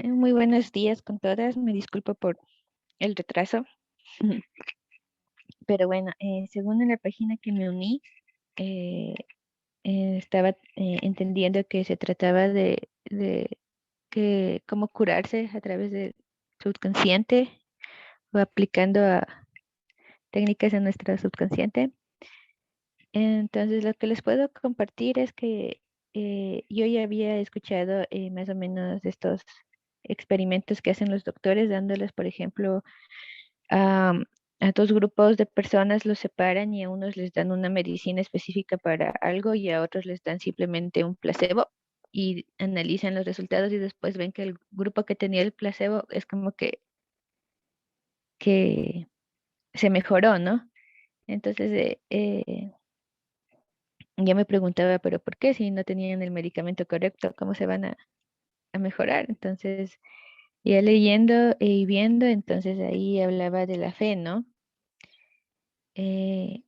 Muy buenos días con todas. Me disculpo por el retraso. Pero bueno, según en la página que me uní, eh, estaba entendiendo que se trataba de que cómo curarse a través del subconsciente o aplicando a técnicas en nuestro subconsciente. Entonces, lo que les puedo compartir es que yo ya había escuchado más o menos estos experimentos que hacen los doctores, dándoles, por ejemplo, a, a dos grupos de personas los separan y a unos les dan una medicina específica para algo y a otros les dan simplemente un placebo y analizan los resultados y después ven que el grupo que tenía el placebo es como que se mejoró, ¿no? Entonces, yo me preguntaba, pero ¿por qué si no tenían el medicamento correcto? ¿Cómo se van a mejorar? Entonces, ya leyendo y viendo, entonces ahí hablaba de la fe, ¿no? Eh,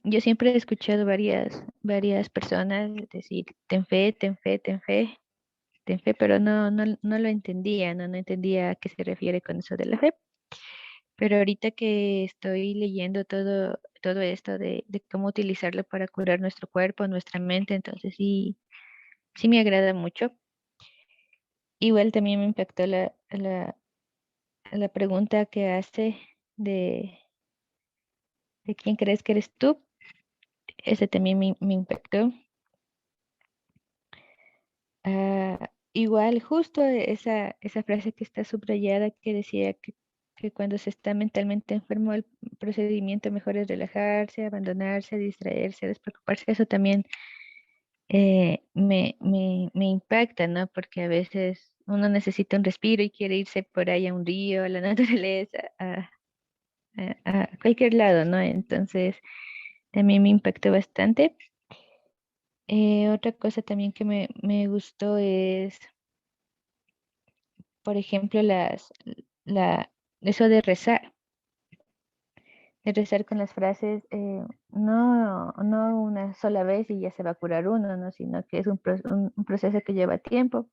yo siempre he escuchado varias personas decir, ten fe, ten fe, ten fe, ten fe, pero no lo entendía, no entendía a qué se refiere con eso de la fe. Pero ahorita que estoy leyendo todo esto de cómo utilizarlo para curar nuestro cuerpo, nuestra mente, entonces sí me agrada mucho. Igual también me impactó la pregunta que hace de quién crees que eres tú. Ese también me impactó. Igual, justo esa frase que está subrayada que decía que cuando se está mentalmente enfermo, el procedimiento mejor es relajarse, abandonarse, distraerse, despreocuparse. Eso también me impacta, ¿no? Porque a veces uno necesita un respiro y quiere irse por ahí a un río, a la naturaleza, a cualquier lado, ¿no? Entonces, también me impactó bastante. Otra cosa también que me gustó es, por ejemplo, la, eso de rezar con las frases, no una sola vez y ya se va a curar uno, ¿no? Sino que es un proceso que lleva tiempo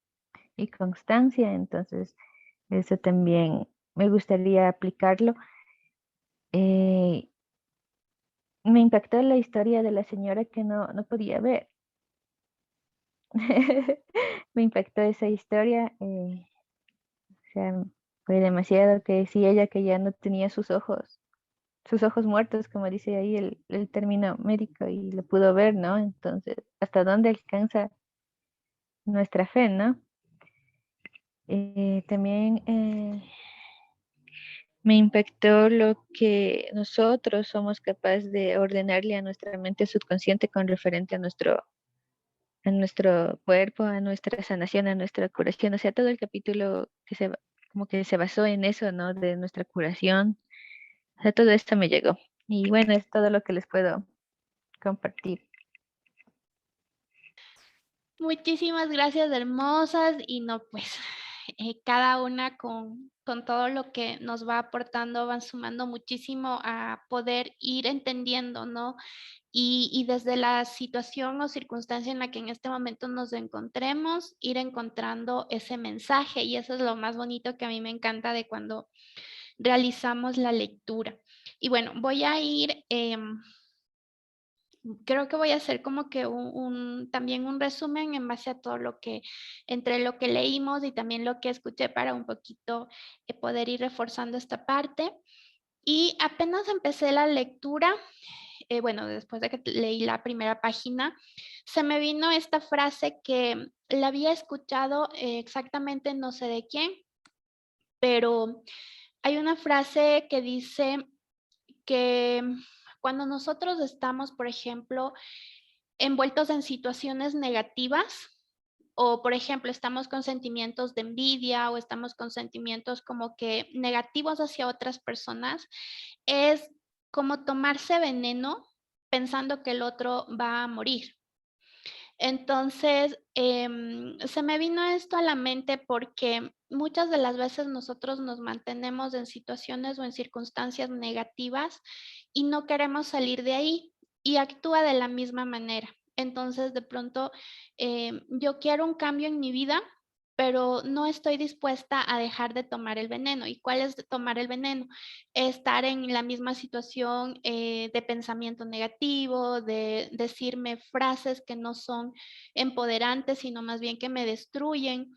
y constancia, entonces eso también me gustaría aplicarlo me impactó la historia de la señora que no podía ver. Me impactó esa historia. O sea, fue demasiado que decía ella que ya no tenía sus ojos muertos, como dice ahí el término médico, y lo pudo ver, ¿no? Entonces, ¿hasta dónde alcanza nuestra fe, ¿no? También me impactó lo que nosotros somos capaces de ordenarle a nuestra mente subconsciente con referente a nuestro cuerpo, a nuestra sanación, a nuestra curación. O sea, todo el capítulo como que se basó en eso, ¿no? De nuestra curación. O sea, todo esto me llegó. Y bueno, es todo lo que les puedo compartir. Muchísimas gracias, hermosas. Y no, pues cada una con todo lo que nos va aportando, van sumando muchísimo a poder ir entendiendo, ¿no? Y desde la situación o circunstancia en la que en este momento nos encontremos, ir encontrando ese mensaje. Y eso es lo más bonito que a mí me encanta de cuando realizamos la lectura. Y bueno, voy a ir, creo que voy a hacer como que también un resumen en base a todo lo que, entre lo que leímos y también lo que escuché para un poquito poder ir reforzando esta parte. Y apenas empecé la lectura, bueno, después de que leí la primera página, se me vino esta frase que la había escuchado exactamente no sé de quién, pero hay una frase que dice que cuando nosotros estamos, por ejemplo, envueltos en situaciones negativas, o por ejemplo, estamos con sentimientos de envidia o estamos con sentimientos como que negativos hacia otras personas, es como tomarse veneno pensando que el otro va a morir. Entonces, se me vino esto a la mente porque muchas de las veces nosotros nos mantenemos en situaciones o en circunstancias negativas y no queremos salir de ahí y actúa de la misma manera. Entonces, de pronto, yo quiero un cambio en mi vida, pero no estoy dispuesta a dejar de tomar el veneno. ¿Y cuál es tomar el veneno? Estar en la misma situación de pensamiento negativo, de decirme frases que no son empoderantes, sino más bien que me destruyen.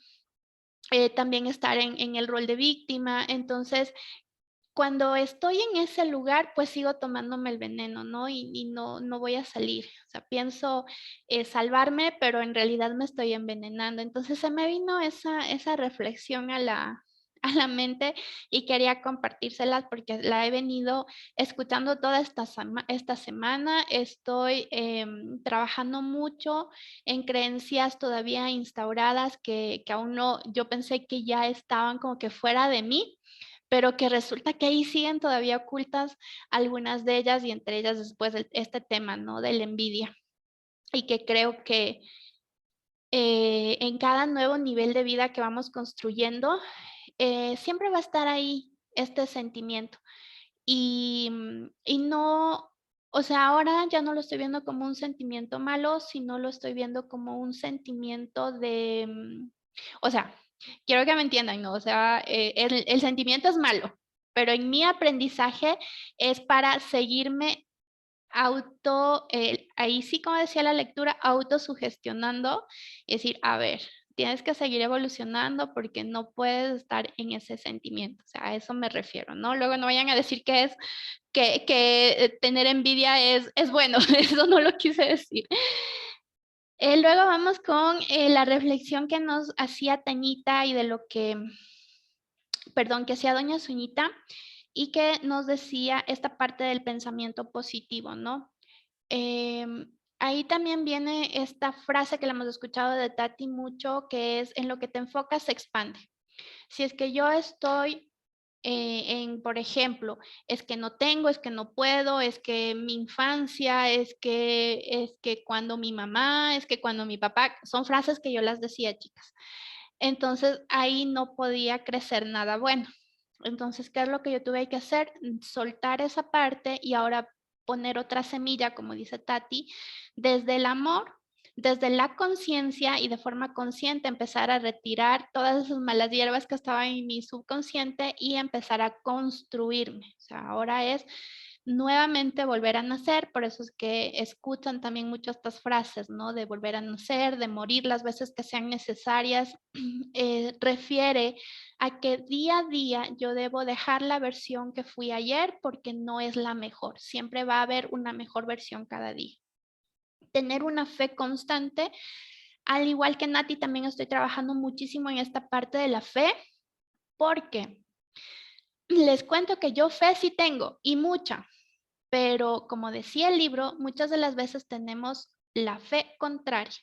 También estar en el rol de víctima. Entonces, cuando estoy en ese lugar, pues sigo tomándome el veneno, ¿no? Y no voy a salir. O sea, pienso salvarme, pero en realidad me estoy envenenando. Entonces se me vino esa reflexión a a la mente y quería compartírselas porque la he venido escuchando toda esta semana. Estoy trabajando mucho en creencias todavía instauradas que aún no, yo pensé que ya estaban como que fuera de mí, pero que resulta que ahí siguen todavía ocultas algunas de ellas y entre ellas después este tema, ¿no? De la envidia. Y que creo que en cada nuevo nivel de vida que vamos construyendo, siempre va a estar ahí este sentimiento. Y no, o sea, ahora ya no lo estoy viendo como un sentimiento malo, sino lo estoy viendo como un sentimiento de, o sea, quiero que me entiendan, ¿no? O sea, el sentimiento es malo, pero en mi aprendizaje es para seguirme ahí sí, como decía la lectura, autosugestionando y decir, a ver, tienes que seguir evolucionando porque no puedes estar en ese sentimiento. O sea, a eso me refiero, ¿no? Luego no vayan a decir que es que tener envidia es bueno, eso no lo quise decir. Luego vamos con la reflexión que nos hacía Tañita y de lo que, perdón, que hacía doña Suñita y que nos decía esta parte del pensamiento positivo, ¿no? Ahí también viene esta frase que la hemos escuchado de Tati mucho, que es en lo que te enfocas se expande. Si es que yo estoy por ejemplo, es que no tengo, es que no puedo, es que mi infancia, es que cuando mi mamá, es que cuando mi papá, son frases que yo las decía, chicas. Entonces ahí no podía crecer nada bueno. Entonces, ¿qué es lo que yo tuve que hacer? Soltar esa parte y ahora poner otra semilla, como dice Tati, desde el amor, desde la conciencia y de forma consciente empezar a retirar todas esas malas hierbas que estaban en mi subconsciente y empezar a construirme. O sea, ahora es nuevamente volver a nacer, por eso es que escuchan también mucho estas frases, ¿no? De volver a nacer, de morir las veces que sean necesarias, refiere a que día a día yo debo dejar la versión que fui ayer porque no es la mejor, siempre va a haber una mejor versión cada día. Tener una fe constante, al igual que Nati, también estoy trabajando muchísimo en esta parte de la fe, porque les cuento que yo fe sí tengo y mucha, pero como decía el libro, muchas de las veces tenemos la fe contraria.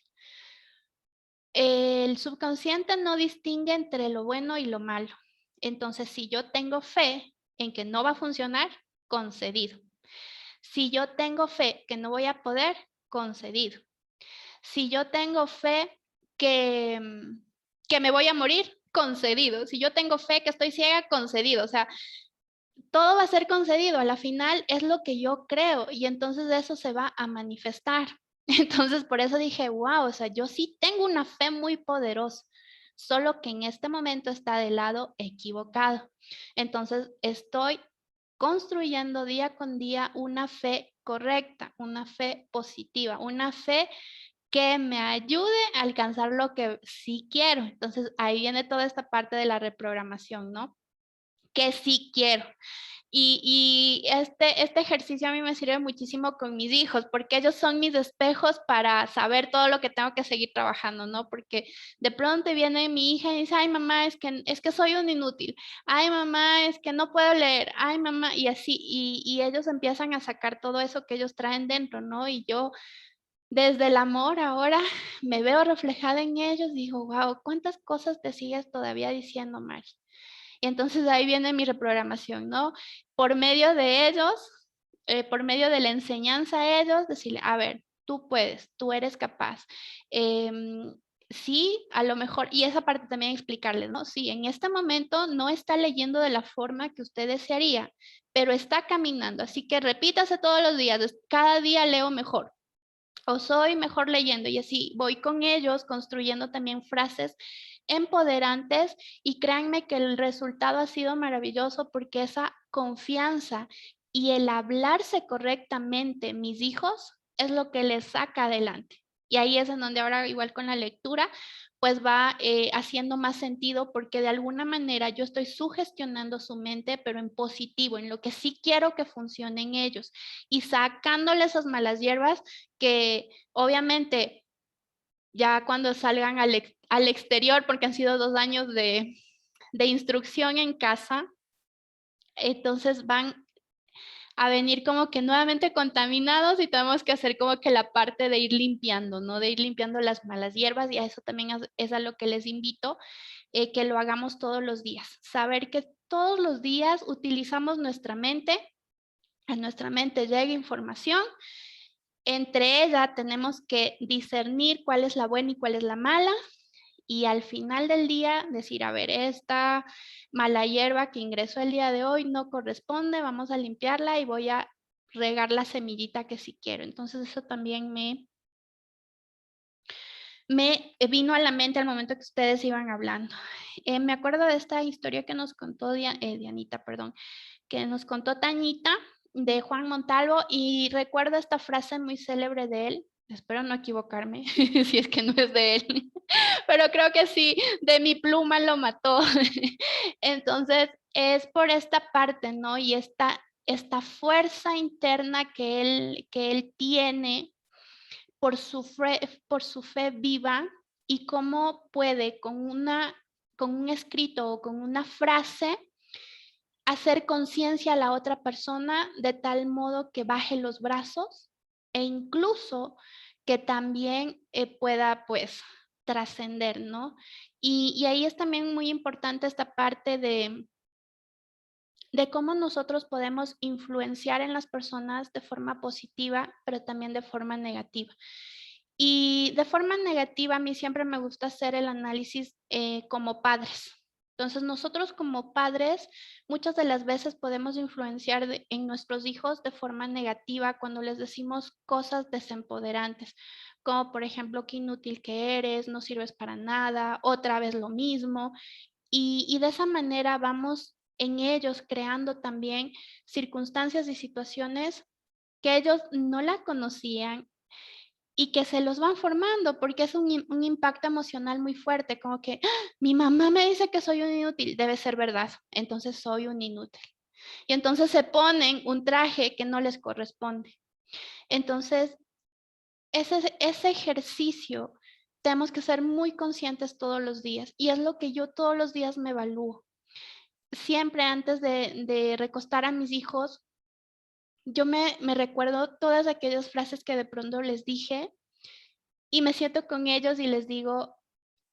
El subconsciente no distingue entre lo bueno y lo malo. Entonces, si yo tengo fe en que no va a funcionar, concedido. Si yo tengo fe que no voy a poder, concedido. Si yo tengo fe que me voy a morir, concedido. Si yo tengo fe que estoy ciega, concedido. O sea, todo va a ser concedido. A la final es lo que yo creo y entonces eso se va a manifestar. Entonces, por eso dije, wow, o sea, yo sí tengo una fe muy poderosa, solo que en este momento está del lado equivocado. Entonces, estoy construyendo día con día una fe correcta, una fe positiva, una fe que me ayude a alcanzar lo que sí quiero. Entonces, ahí viene toda esta parte de la reprogramación, ¿no? Que sí quiero. Y este ejercicio a mí me sirve muchísimo con mis hijos, porque ellos son mis espejos para saber todo lo que tengo que seguir trabajando, ¿no? Porque de pronto viene mi hija y dice, ay mamá, es que soy un inútil, ay mamá, es que no puedo leer, ay mamá, y así, y ellos empiezan a sacar todo eso que ellos traen dentro, ¿no? Y yo desde el amor ahora me veo reflejada en ellos, digo, wow, ¿cuántas cosas te sigues todavía diciendo, Mari? Y entonces ahí viene mi reprogramación, ¿no? Por medio de ellos, por medio de la enseñanza a ellos, decirle, a ver, tú puedes, tú eres capaz. Sí, a lo mejor, y esa parte también explicarles, ¿no? Sí, en este momento no está leyendo de la forma que usted desearía, pero está caminando, así que repítase todos los días, cada día leo mejor o soy mejor leyendo y así voy con ellos construyendo también frases empoderantes y créanme que el resultado ha sido maravilloso porque esa confianza y el hablarse correctamente mis hijos es lo que les saca adelante. Y ahí es en donde ahora igual con la lectura pues va haciendo más sentido porque de alguna manera yo estoy sugestionando su mente, pero en positivo, en lo que sí quiero que funcionen ellos y sacándole esas malas hierbas que obviamente ya cuando salgan al exterior, porque han sido 2 años de instrucción en casa, entonces van a venir como que nuevamente contaminados y tenemos que hacer como que la parte de ir limpiando, ¿no? De ir limpiando las malas hierbas y a eso también es a lo que les invito, que lo hagamos todos los días. Saber que todos los días utilizamos nuestra mente, a nuestra mente llega información, entre ella tenemos que discernir cuál es la buena y cuál es la mala y al final del día decir, a ver, esta mala hierba que ingresó el día de hoy no corresponde, vamos a limpiarla y voy a regar la semillita que sí quiero. Entonces eso también me vino a la mente al momento que ustedes iban hablando. Me acuerdo de esta historia que nos contó Dianita, perdón, que nos contó Tañita de Juan Montalvo y recuerdo esta frase muy célebre de él. Espero no equivocarme si es que no es de él, pero creo que sí, de mi pluma lo mató. Entonces, es por esta parte, ¿no? Y esta fuerza interna que él tiene por su fe viva y cómo puede con un escrito o con una frase hacer conciencia a la otra persona de tal modo que baje los brazos e incluso que también pueda pues trascender, ¿no? Y ahí es también muy importante esta parte de cómo nosotros podemos influenciar en las personas de forma positiva, pero también de forma negativa. Y de forma negativa, a mí siempre me gusta hacer el análisis como padres. Entonces nosotros como padres muchas de las veces podemos influenciar en nuestros hijos de forma negativa cuando les decimos cosas desempoderantes, como por ejemplo qué inútil que eres, no sirves para nada, otra vez lo mismo. Y de esa manera vamos en ellos creando también circunstancias y situaciones que ellos no la conocían y que se los van formando porque es un impacto emocional muy fuerte, como que "¡Ah! Mi mamá me dice que soy un inútil, debe ser verdad, entonces soy un inútil". Y entonces se ponen un traje que no les corresponde. Entonces, ese ejercicio tenemos que ser muy conscientes todos los días y es lo que yo todos los días me evalúo. Siempre antes de recostar a mis hijos, yo me recuerdo todas aquellas frases que de pronto les dije y me siento con ellos y les digo,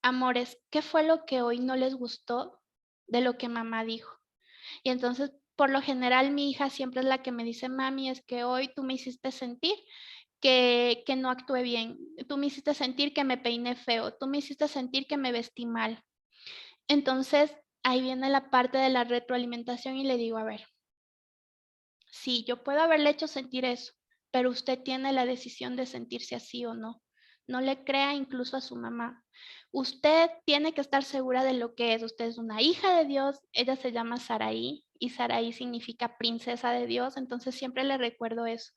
amores, ¿qué fue lo que hoy no les gustó de lo que mamá dijo? Y entonces, por lo general, mi hija siempre es la que me dice, mami, es que hoy tú me hiciste sentir que no actué bien, tú me hiciste sentir que me peiné feo, tú me hiciste sentir que me vestí mal. Entonces, ahí viene la parte de la retroalimentación y le digo, a ver, sí, yo puedo haberle hecho sentir eso, pero usted tiene la decisión de sentirse así o no. No le crea incluso a su mamá. Usted tiene que estar segura de lo que es. Usted es una hija de Dios. Ella se llama Saraí y Saraí significa princesa de Dios. Entonces siempre le recuerdo eso.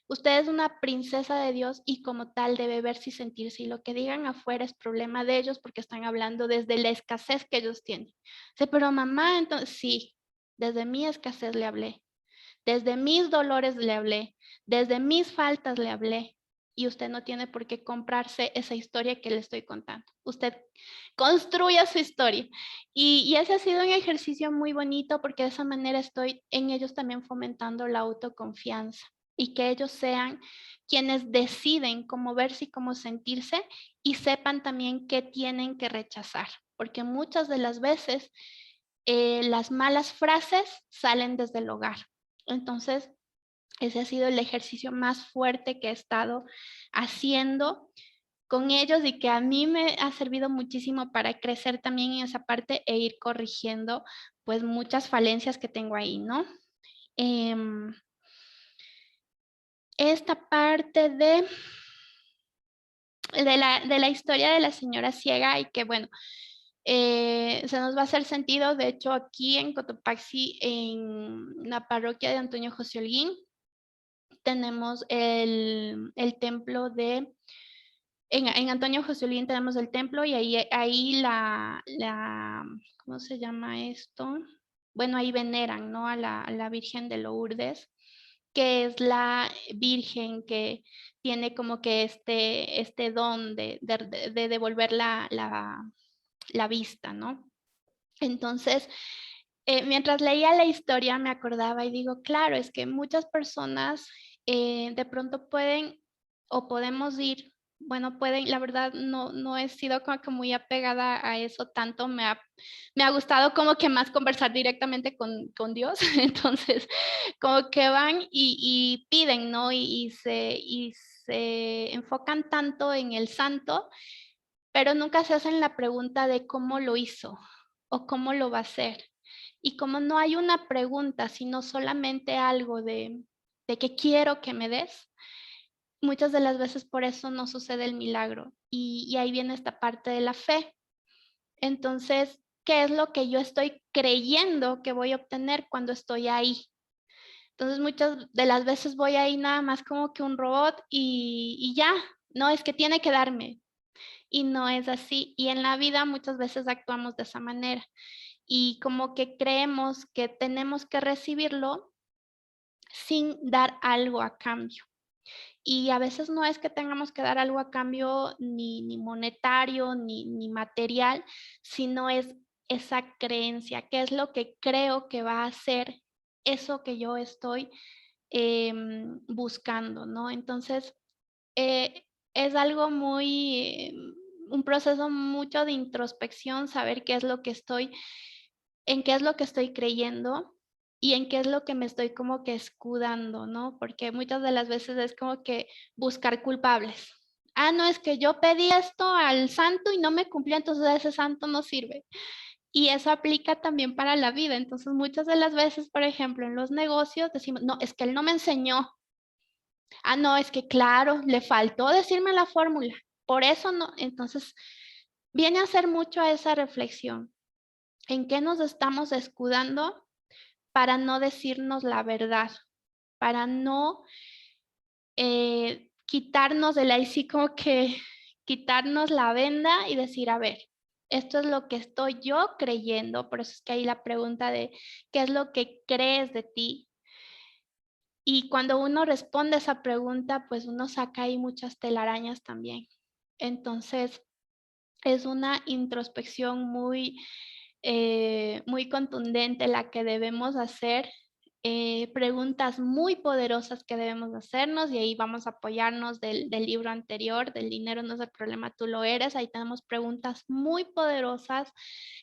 Usted es una princesa de Dios y como tal debe verse y sentirse. Y lo que digan afuera es problema de ellos porque están hablando desde la escasez que ellos tienen. Sí, pero mamá, entonces sí, desde mi escasez le hablé. Desde mis dolores le hablé, desde mis faltas le hablé y usted no tiene por qué comprarse esa historia que le estoy contando. Usted construya su historia. Y ese ha sido un ejercicio muy bonito porque de esa manera estoy en ellos también fomentando la autoconfianza y que ellos sean quienes deciden cómo verse y cómo sentirse y sepan también qué tienen que rechazar, porque muchas de las veces las malas frases salen desde el hogar. Entonces, ese ha sido el ejercicio más fuerte que he estado haciendo con ellos y que a mí me ha servido muchísimo para crecer también en esa parte e ir corrigiendo pues muchas falencias que tengo ahí, ¿no? Esta parte de la historia de la señora ciega y que bueno, se nos va a hacer sentido, de hecho aquí en Cotopaxi, en la parroquia de Antonio José Holguín, tenemos el templo en Antonio José Holguín tenemos el templo y ahí ¿cómo se llama esto? Bueno, ahí veneran, ¿no? A la Virgen de Lourdes, que es la Virgen que tiene como que este don de devolver la vista, ¿no? Entonces, mientras leía la historia me acordaba y digo, claro, es que muchas personas de pronto pueden o podemos ir, bueno, pueden, la verdad no he sido como que muy apegada a eso tanto, me ha gustado como que más conversar directamente con Dios, entonces como que van y piden, ¿no? Y se enfocan tanto en el santo, pero nunca se hacen la pregunta de cómo lo hizo o cómo lo va a hacer. Y como no hay una pregunta, sino solamente algo de que quiero que me des, muchas de las veces por eso no sucede el milagro. Y ahí viene esta parte de la fe. Entonces, ¿qué es lo que yo estoy creyendo que voy a obtener cuando estoy ahí? Entonces, muchas de las veces voy ahí nada más como que un robot y ya, no es que tiene que darme. Y no es así. Y en la vida muchas veces actuamos de esa manera. Y como que creemos que tenemos que recibirlo sin dar algo a cambio. Y a veces no es que tengamos que dar algo a cambio ni monetario, ni material, sino es esa creencia, que es lo que creo que va a hacer eso que yo estoy buscando, ¿no? Entonces, es algo muy, un proceso mucho de introspección, saber qué es lo que en qué es lo que estoy creyendo y en qué es lo que me estoy como que escudando, ¿no? Porque muchas de las veces es como que buscar culpables. Ah, no, es que yo pedí esto al santo y no me cumplió, entonces ese santo no sirve. Y eso aplica también para la vida. Entonces, muchas de las veces, por ejemplo, en los negocios decimos, no, es que él no me enseñó. Ah, no, es que claro, le faltó decirme la fórmula. Por eso no. Entonces, viene a ser mucho a esa reflexión. ¿En qué nos estamos escudando para no decirnos la verdad? Para no quitarnos de ahí, sí, como que quitarnos la venda y decir, a ver, esto es lo que estoy yo creyendo. Por eso es que hay la pregunta de, ¿qué es lo que crees de ti? Y cuando uno responde esa pregunta, pues uno saca ahí muchas telarañas también. Entonces, es una introspección muy contundente la que debemos hacer, preguntas muy poderosas que debemos hacernos, y ahí vamos a apoyarnos del libro anterior, del dinero no es el problema, tú lo eres. Ahí tenemos preguntas muy poderosas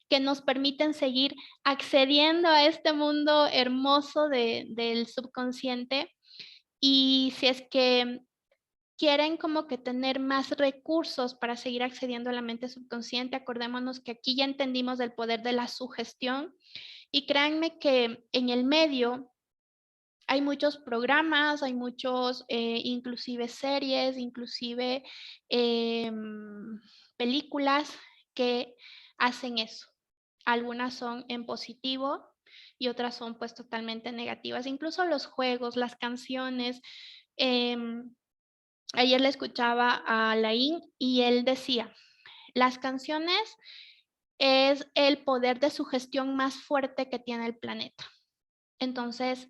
que nos permiten seguir accediendo a este mundo hermoso del subconsciente. Y si es que quieren como que tener más recursos para seguir accediendo a la mente subconsciente, acordémonos que aquí ya entendimos del poder de la sugestión, y créanme que en el medio hay muchos programas, hay muchos, inclusive series, inclusive películas que hacen eso. Algunas son en positivo y otras son pues totalmente negativas. Incluso los juegos, las canciones. Ayer le escuchaba a Laín y él decía, las canciones es el poder de sugestión más fuerte que tiene el planeta. Entonces,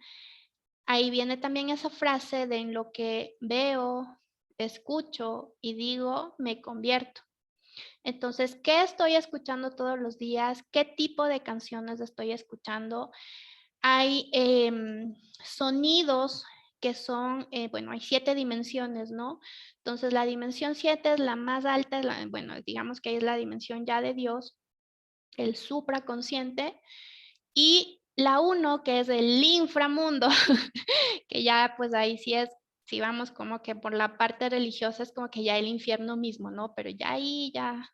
ahí viene también esa frase de en lo que veo, escucho y digo, me convierto. Entonces, ¿qué estoy escuchando todos los días? ¿Qué tipo de canciones estoy escuchando? Hay sonidos que son, bueno, hay 7 dimensiones, ¿no? Entonces, la dimensión 7 es la más alta, bueno, digamos que es la dimensión ya de Dios, el supraconsciente, y la 1, que es el inframundo, que ya pues ahí sí es, si vamos como que por la parte religiosa es como que ya el infierno mismo, ¿no? Pero ya ahí ya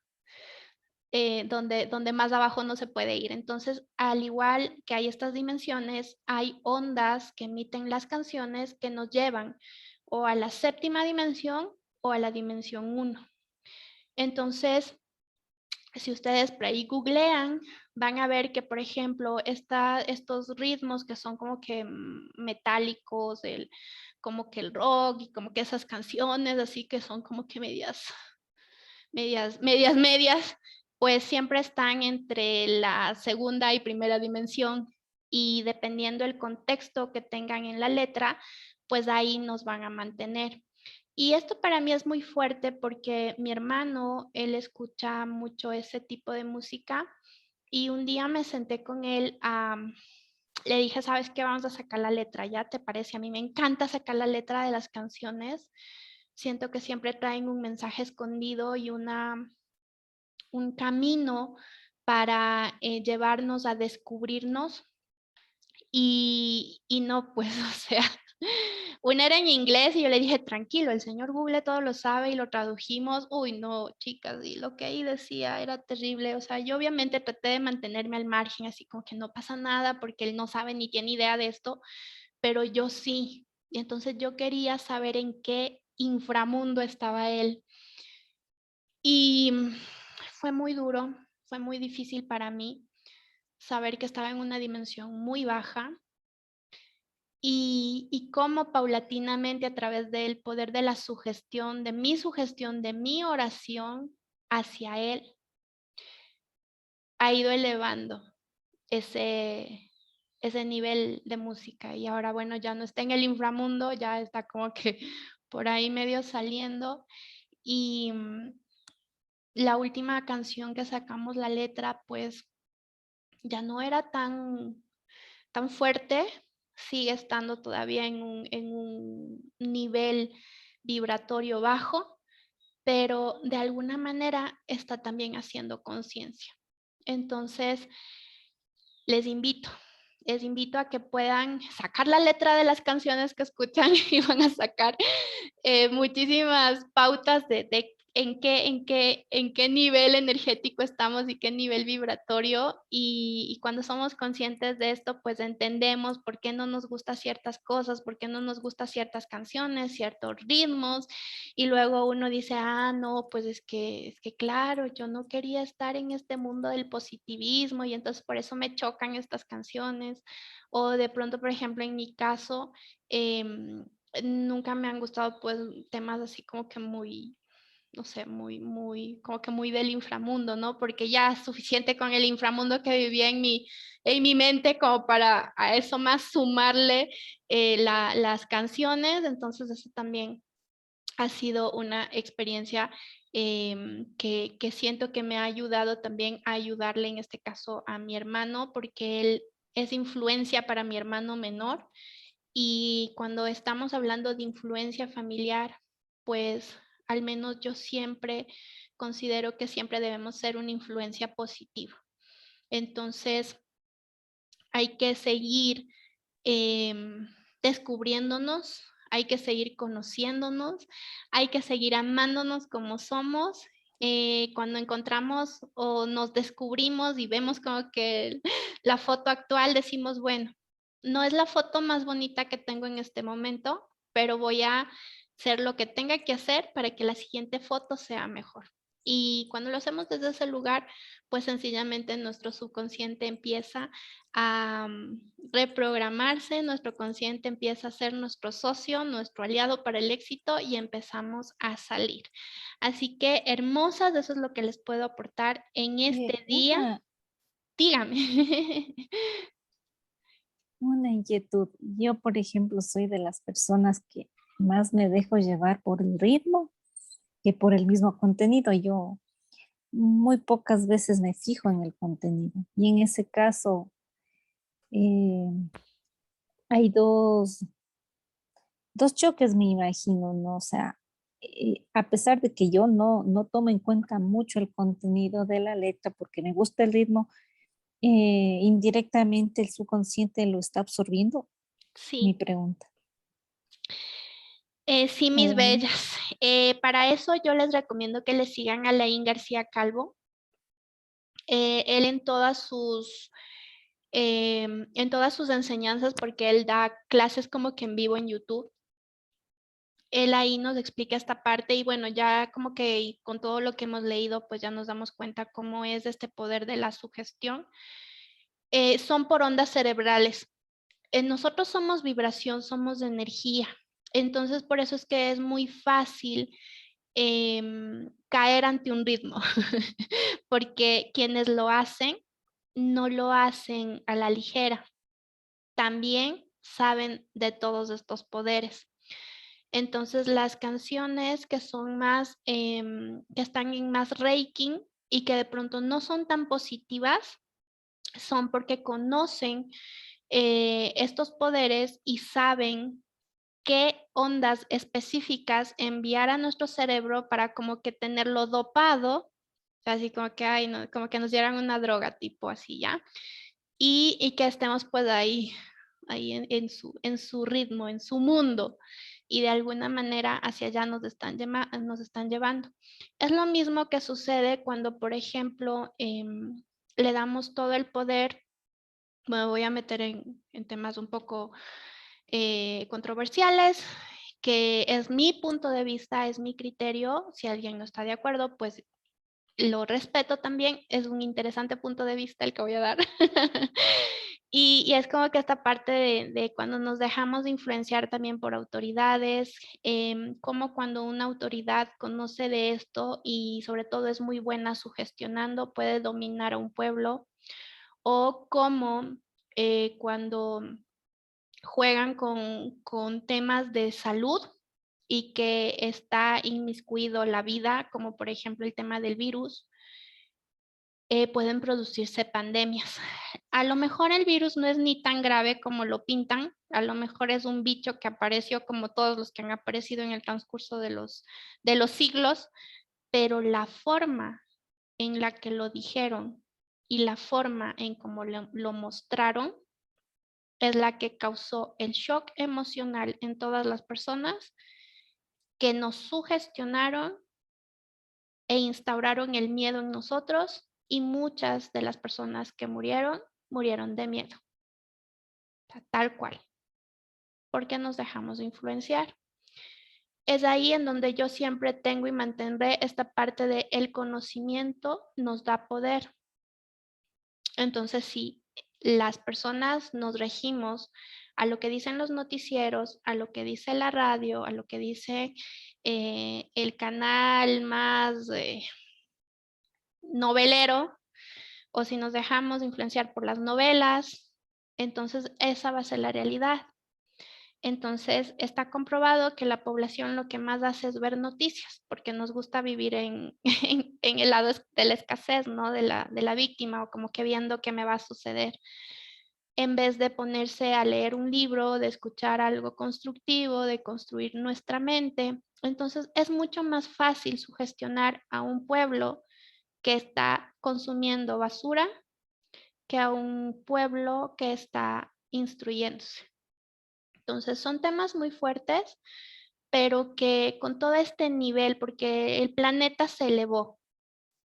donde más abajo no se puede ir. Entonces, al igual que hay estas dimensiones, hay ondas que emiten las canciones que nos llevan o a la 7ª dimensión o a la dimensión 1. Entonces, si ustedes por ahí googlean, van a ver que, por ejemplo, estos ritmos que son como que metálicos, como que el rock y como que esas canciones así que son como que medias, pues siempre están entre la 2ª y 1ª dimensión, y dependiendo del contexto que tengan en la letra, pues ahí nos van a mantener. Y esto para mí es muy fuerte porque mi hermano, él escucha mucho ese tipo de música, y un día me senté con él le dije, ¿sabes qué? Vamos a sacar la letra, ¿ya te parece? A mí me encanta sacar la letra de las canciones. Siento que siempre traen un mensaje escondido y un camino para llevarnos a descubrirnos. Y no, pues, o sea, una era en inglés y yo le dije, tranquilo, el señor Google todo lo sabe, y lo tradujimos. Uy, no, chicas, y lo que ahí decía era terrible. O sea, yo obviamente traté de mantenerme al margen, así como que no pasa nada porque él no sabe ni tiene idea de esto, pero yo sí. Y entonces yo quería saber en qué inframundo estaba él. Y fue muy duro, fue muy difícil para mí saber que estaba en una dimensión muy baja, y cómo paulatinamente a través del poder de la sugestión, de mi oración hacia él, ha ido elevando ese nivel de música. Y ahora, bueno, ya no está en el inframundo, ya está como que por ahí medio saliendo. Y la última canción que sacamos la letra, pues ya no era tan fuerte, sigue estando todavía en un nivel vibratorio bajo, pero de alguna manera está también haciendo conciencia. Entonces, les invito a que puedan sacar la letra de las canciones que escuchan y van a sacar muchísimas pautas de en qué nivel energético estamos y qué nivel vibratorio. Y cuando somos conscientes de esto, pues entendemos por qué no nos gustan ciertas cosas, por qué no nos gustan ciertas canciones, ciertos ritmos. Y luego uno dice, ah, no, pues es que claro, yo no quería estar en este mundo del positivismo y entonces por eso me chocan estas canciones. O de pronto, por ejemplo, en mi caso, nunca me han gustado pues temas así como que muy, no sé, como que muy del inframundo, ¿no? Porque ya es suficiente con el inframundo que vivía en mi mente como para a eso más sumarle las canciones. Entonces eso también ha sido una experiencia que siento que me ha ayudado también a ayudarle en este caso a mi hermano, porque él es influencia para mi hermano menor. Y cuando estamos hablando de influencia familiar, pues al menos yo siempre considero que siempre debemos ser una influencia positiva. Entonces hay que seguir descubriéndonos, hay que seguir conociéndonos, hay que seguir amándonos como somos. Cuando encontramos o nos descubrimos y vemos como que la foto actual, decimos, bueno, no es la foto más bonita que tengo en este momento, pero voy a hacer lo que tenga que hacer para que la siguiente foto sea mejor. Y cuando lo hacemos desde ese lugar, pues sencillamente nuestro subconsciente empieza a reprogramarse, nuestro consciente empieza a ser nuestro socio, nuestro aliado para el éxito y empezamos a salir. Así que hermosas, eso es lo que les puedo aportar en este día. Una, Dígame. una inquietud. Yo, por ejemplo, soy de las personas que más me dejo llevar por el ritmo que por el mismo contenido. Yo muy pocas veces me fijo en el contenido. Y en ese caso, eh, hay dos choques, me imagino, ¿no? O sea, a pesar de que yo no tomo en cuenta mucho el contenido de la letra porque me gusta el ritmo, indirectamente el subconsciente lo está absorbiendo, mi Sí, pregunta. sí, mis Oh, bellas. Para eso yo les recomiendo que le sigan a Laín García Calvo. Él en todas sus enseñanzas, porque él da clases como que en vivo en YouTube. Él ahí nos explica esta parte y bueno, ya como que con todo lo que hemos leído, pues ya nos damos cuenta cómo es este poder de la sugestión. Son por ondas cerebrales. Nosotros somos vibración, somos de energía. Entonces, por eso es que es muy fácil caer ante un ritmo, porque quienes lo hacen no lo hacen a la ligera. También saben de todos estos poderes. Entonces, las canciones que son más, que están en más ranking y que de pronto no son tan positivas, son porque conocen estos poderes y saben qué ondas específicas enviar a nuestro cerebro para como que tenerlo dopado, así como que, ay, no, como que nos dieran una droga tipo así, ¿ya? Y que estemos pues ahí en su ritmo, en su mundo, y de alguna manera hacia allá nos están llevando. Es lo mismo que sucede cuando, por ejemplo, le damos todo el poder. Me voy a meter en temas un poco controversiales, que es mi punto de vista, es mi criterio. Si alguien no está de acuerdo, pues lo respeto también. Es un interesante punto de vista el que voy a dar. Y es como que esta parte de cuando nos dejamos de influenciar también por autoridades, como cuando una autoridad conoce de esto y sobre todo es muy buena sugestionando, puede dominar a un pueblo, o como cuando juegan con temas de salud y que está inmiscuido la vida, como por ejemplo el tema del virus, pueden producirse pandemias. A lo mejor el virus no es ni tan grave como lo pintan, a lo mejor es un bicho que apareció como todos los que han aparecido en el transcurso de los siglos, pero la forma en la que lo dijeron y la forma en cómo lo mostraron es la que causó el shock emocional en todas las personas que nos sugestionaron e instauraron el miedo en nosotros y muchas de las personas que murieron de miedo. O sea, tal cual. Porque nos dejamos de influenciar. Es ahí en donde yo siempre tengo y mantendré esta parte de el conocimiento nos da poder. Entonces, si las personas nos regimos a lo que dicen los noticieros, a lo que dice la radio, a lo que dice el canal más novelero, o si nos dejamos influenciar por las novelas, entonces esa va a ser la realidad. Entonces, está comprobado que la población lo que más hace es ver noticias, porque nos gusta vivir en el lado de la escasez, ¿no? De la víctima, o como que viendo qué me va a suceder, en vez de ponerse a leer un libro, de escuchar algo constructivo, de construir nuestra mente. Entonces, es mucho más fácil sugestionar a un pueblo que está consumiendo basura que a un pueblo que está instruyéndose. Entonces, son temas muy fuertes, pero que con todo este nivel, porque el planeta se elevó.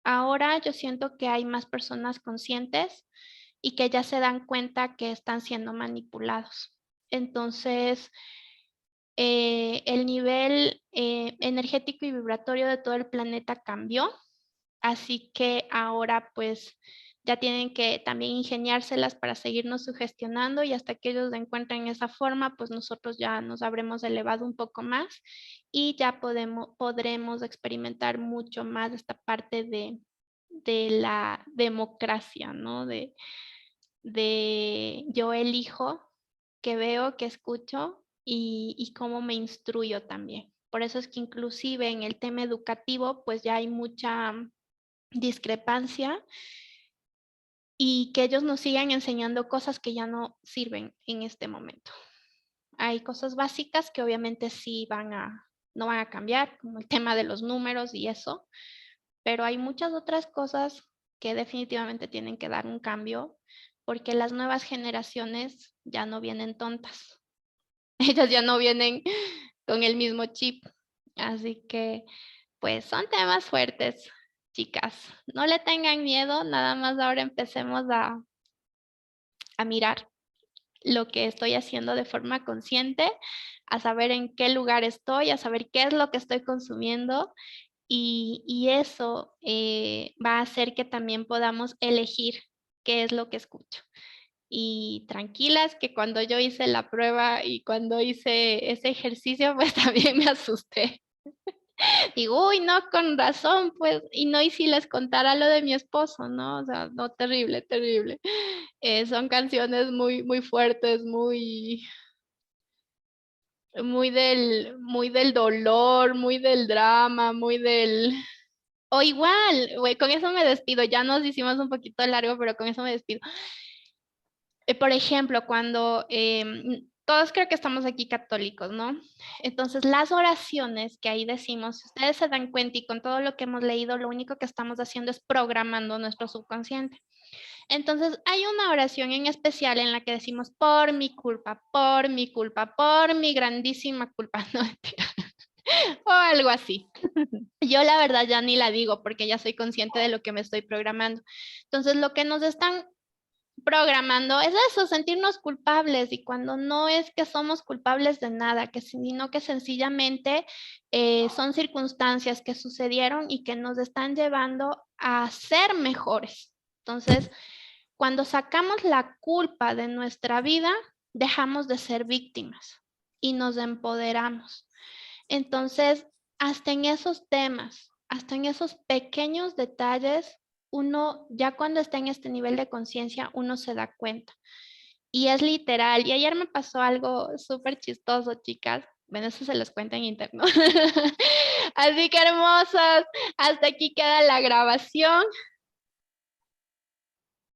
Ahora yo siento que hay más personas conscientes y que ya se dan cuenta que están siendo manipulados. Entonces, el nivel energético y vibratorio de todo el planeta cambió. Así que ahora pues ya tienen que también ingeniárselas para seguirnos sugestionando, y hasta que ellos encuentren esa forma, pues nosotros ya nos habremos elevado un poco más y ya podremos experimentar mucho más esta parte de la democracia, ¿no? De yo elijo, que veo, que escucho y cómo me instruyo también. Por eso es que inclusive en el tema educativo pues ya hay mucha discrepancia, y que ellos nos sigan enseñando cosas que ya no sirven en este momento. Hay cosas básicas que obviamente sí no van a cambiar, como el tema de los números y eso, pero hay muchas otras cosas que definitivamente tienen que dar un cambio, porque las nuevas generaciones ya no vienen tontas. Ellas ya no vienen con el mismo chip. Así que, pues son temas fuertes, chicas. No le tengan miedo, nada más ahora empecemos a mirar lo que estoy haciendo de forma consciente, a saber en qué lugar estoy, a saber qué es lo que estoy consumiendo, y eso va a hacer que también podamos elegir qué es lo que escucho. Y tranquilas que cuando yo hice la prueba y cuando hice ese ejercicio, pues también me asusté. Digo, uy, no, con razón, pues, y si les contara lo de mi esposo, ¿no? O sea, no, terrible, terrible. Son canciones muy, muy fuertes, muy del dolor, muy del drama, muy del... O igual, güey, con eso me despido. Ya nos hicimos un poquito largo, pero con eso me despido. Por ejemplo, cuando todos creo que estamos aquí católicos, ¿no? Entonces, las oraciones que ahí decimos, si ustedes se dan cuenta y con todo lo que hemos leído, lo único que estamos haciendo es programando nuestro subconsciente. Entonces, hay una oración en especial en la que decimos por mi culpa, por mi culpa, por mi grandísima culpa, no mentira, o algo así. Yo la verdad ya ni la digo porque ya soy consciente de lo que me estoy programando. Entonces, lo que nos están programando es eso, sentirnos culpables, y cuando no es que somos culpables de nada, sino que sencillamente son circunstancias que sucedieron y que nos están llevando a ser mejores. Entonces, cuando sacamos la culpa de nuestra vida, dejamos de ser víctimas y nos empoderamos. Entonces, hasta en esos temas, hasta en esos pequeños detalles, uno ya cuando está en este nivel de conciencia, uno se da cuenta. Y es literal. Y ayer me pasó algo súper chistoso, chicas. Bueno, eso se los cuento en interno. Así que hermosas, hasta aquí queda la grabación.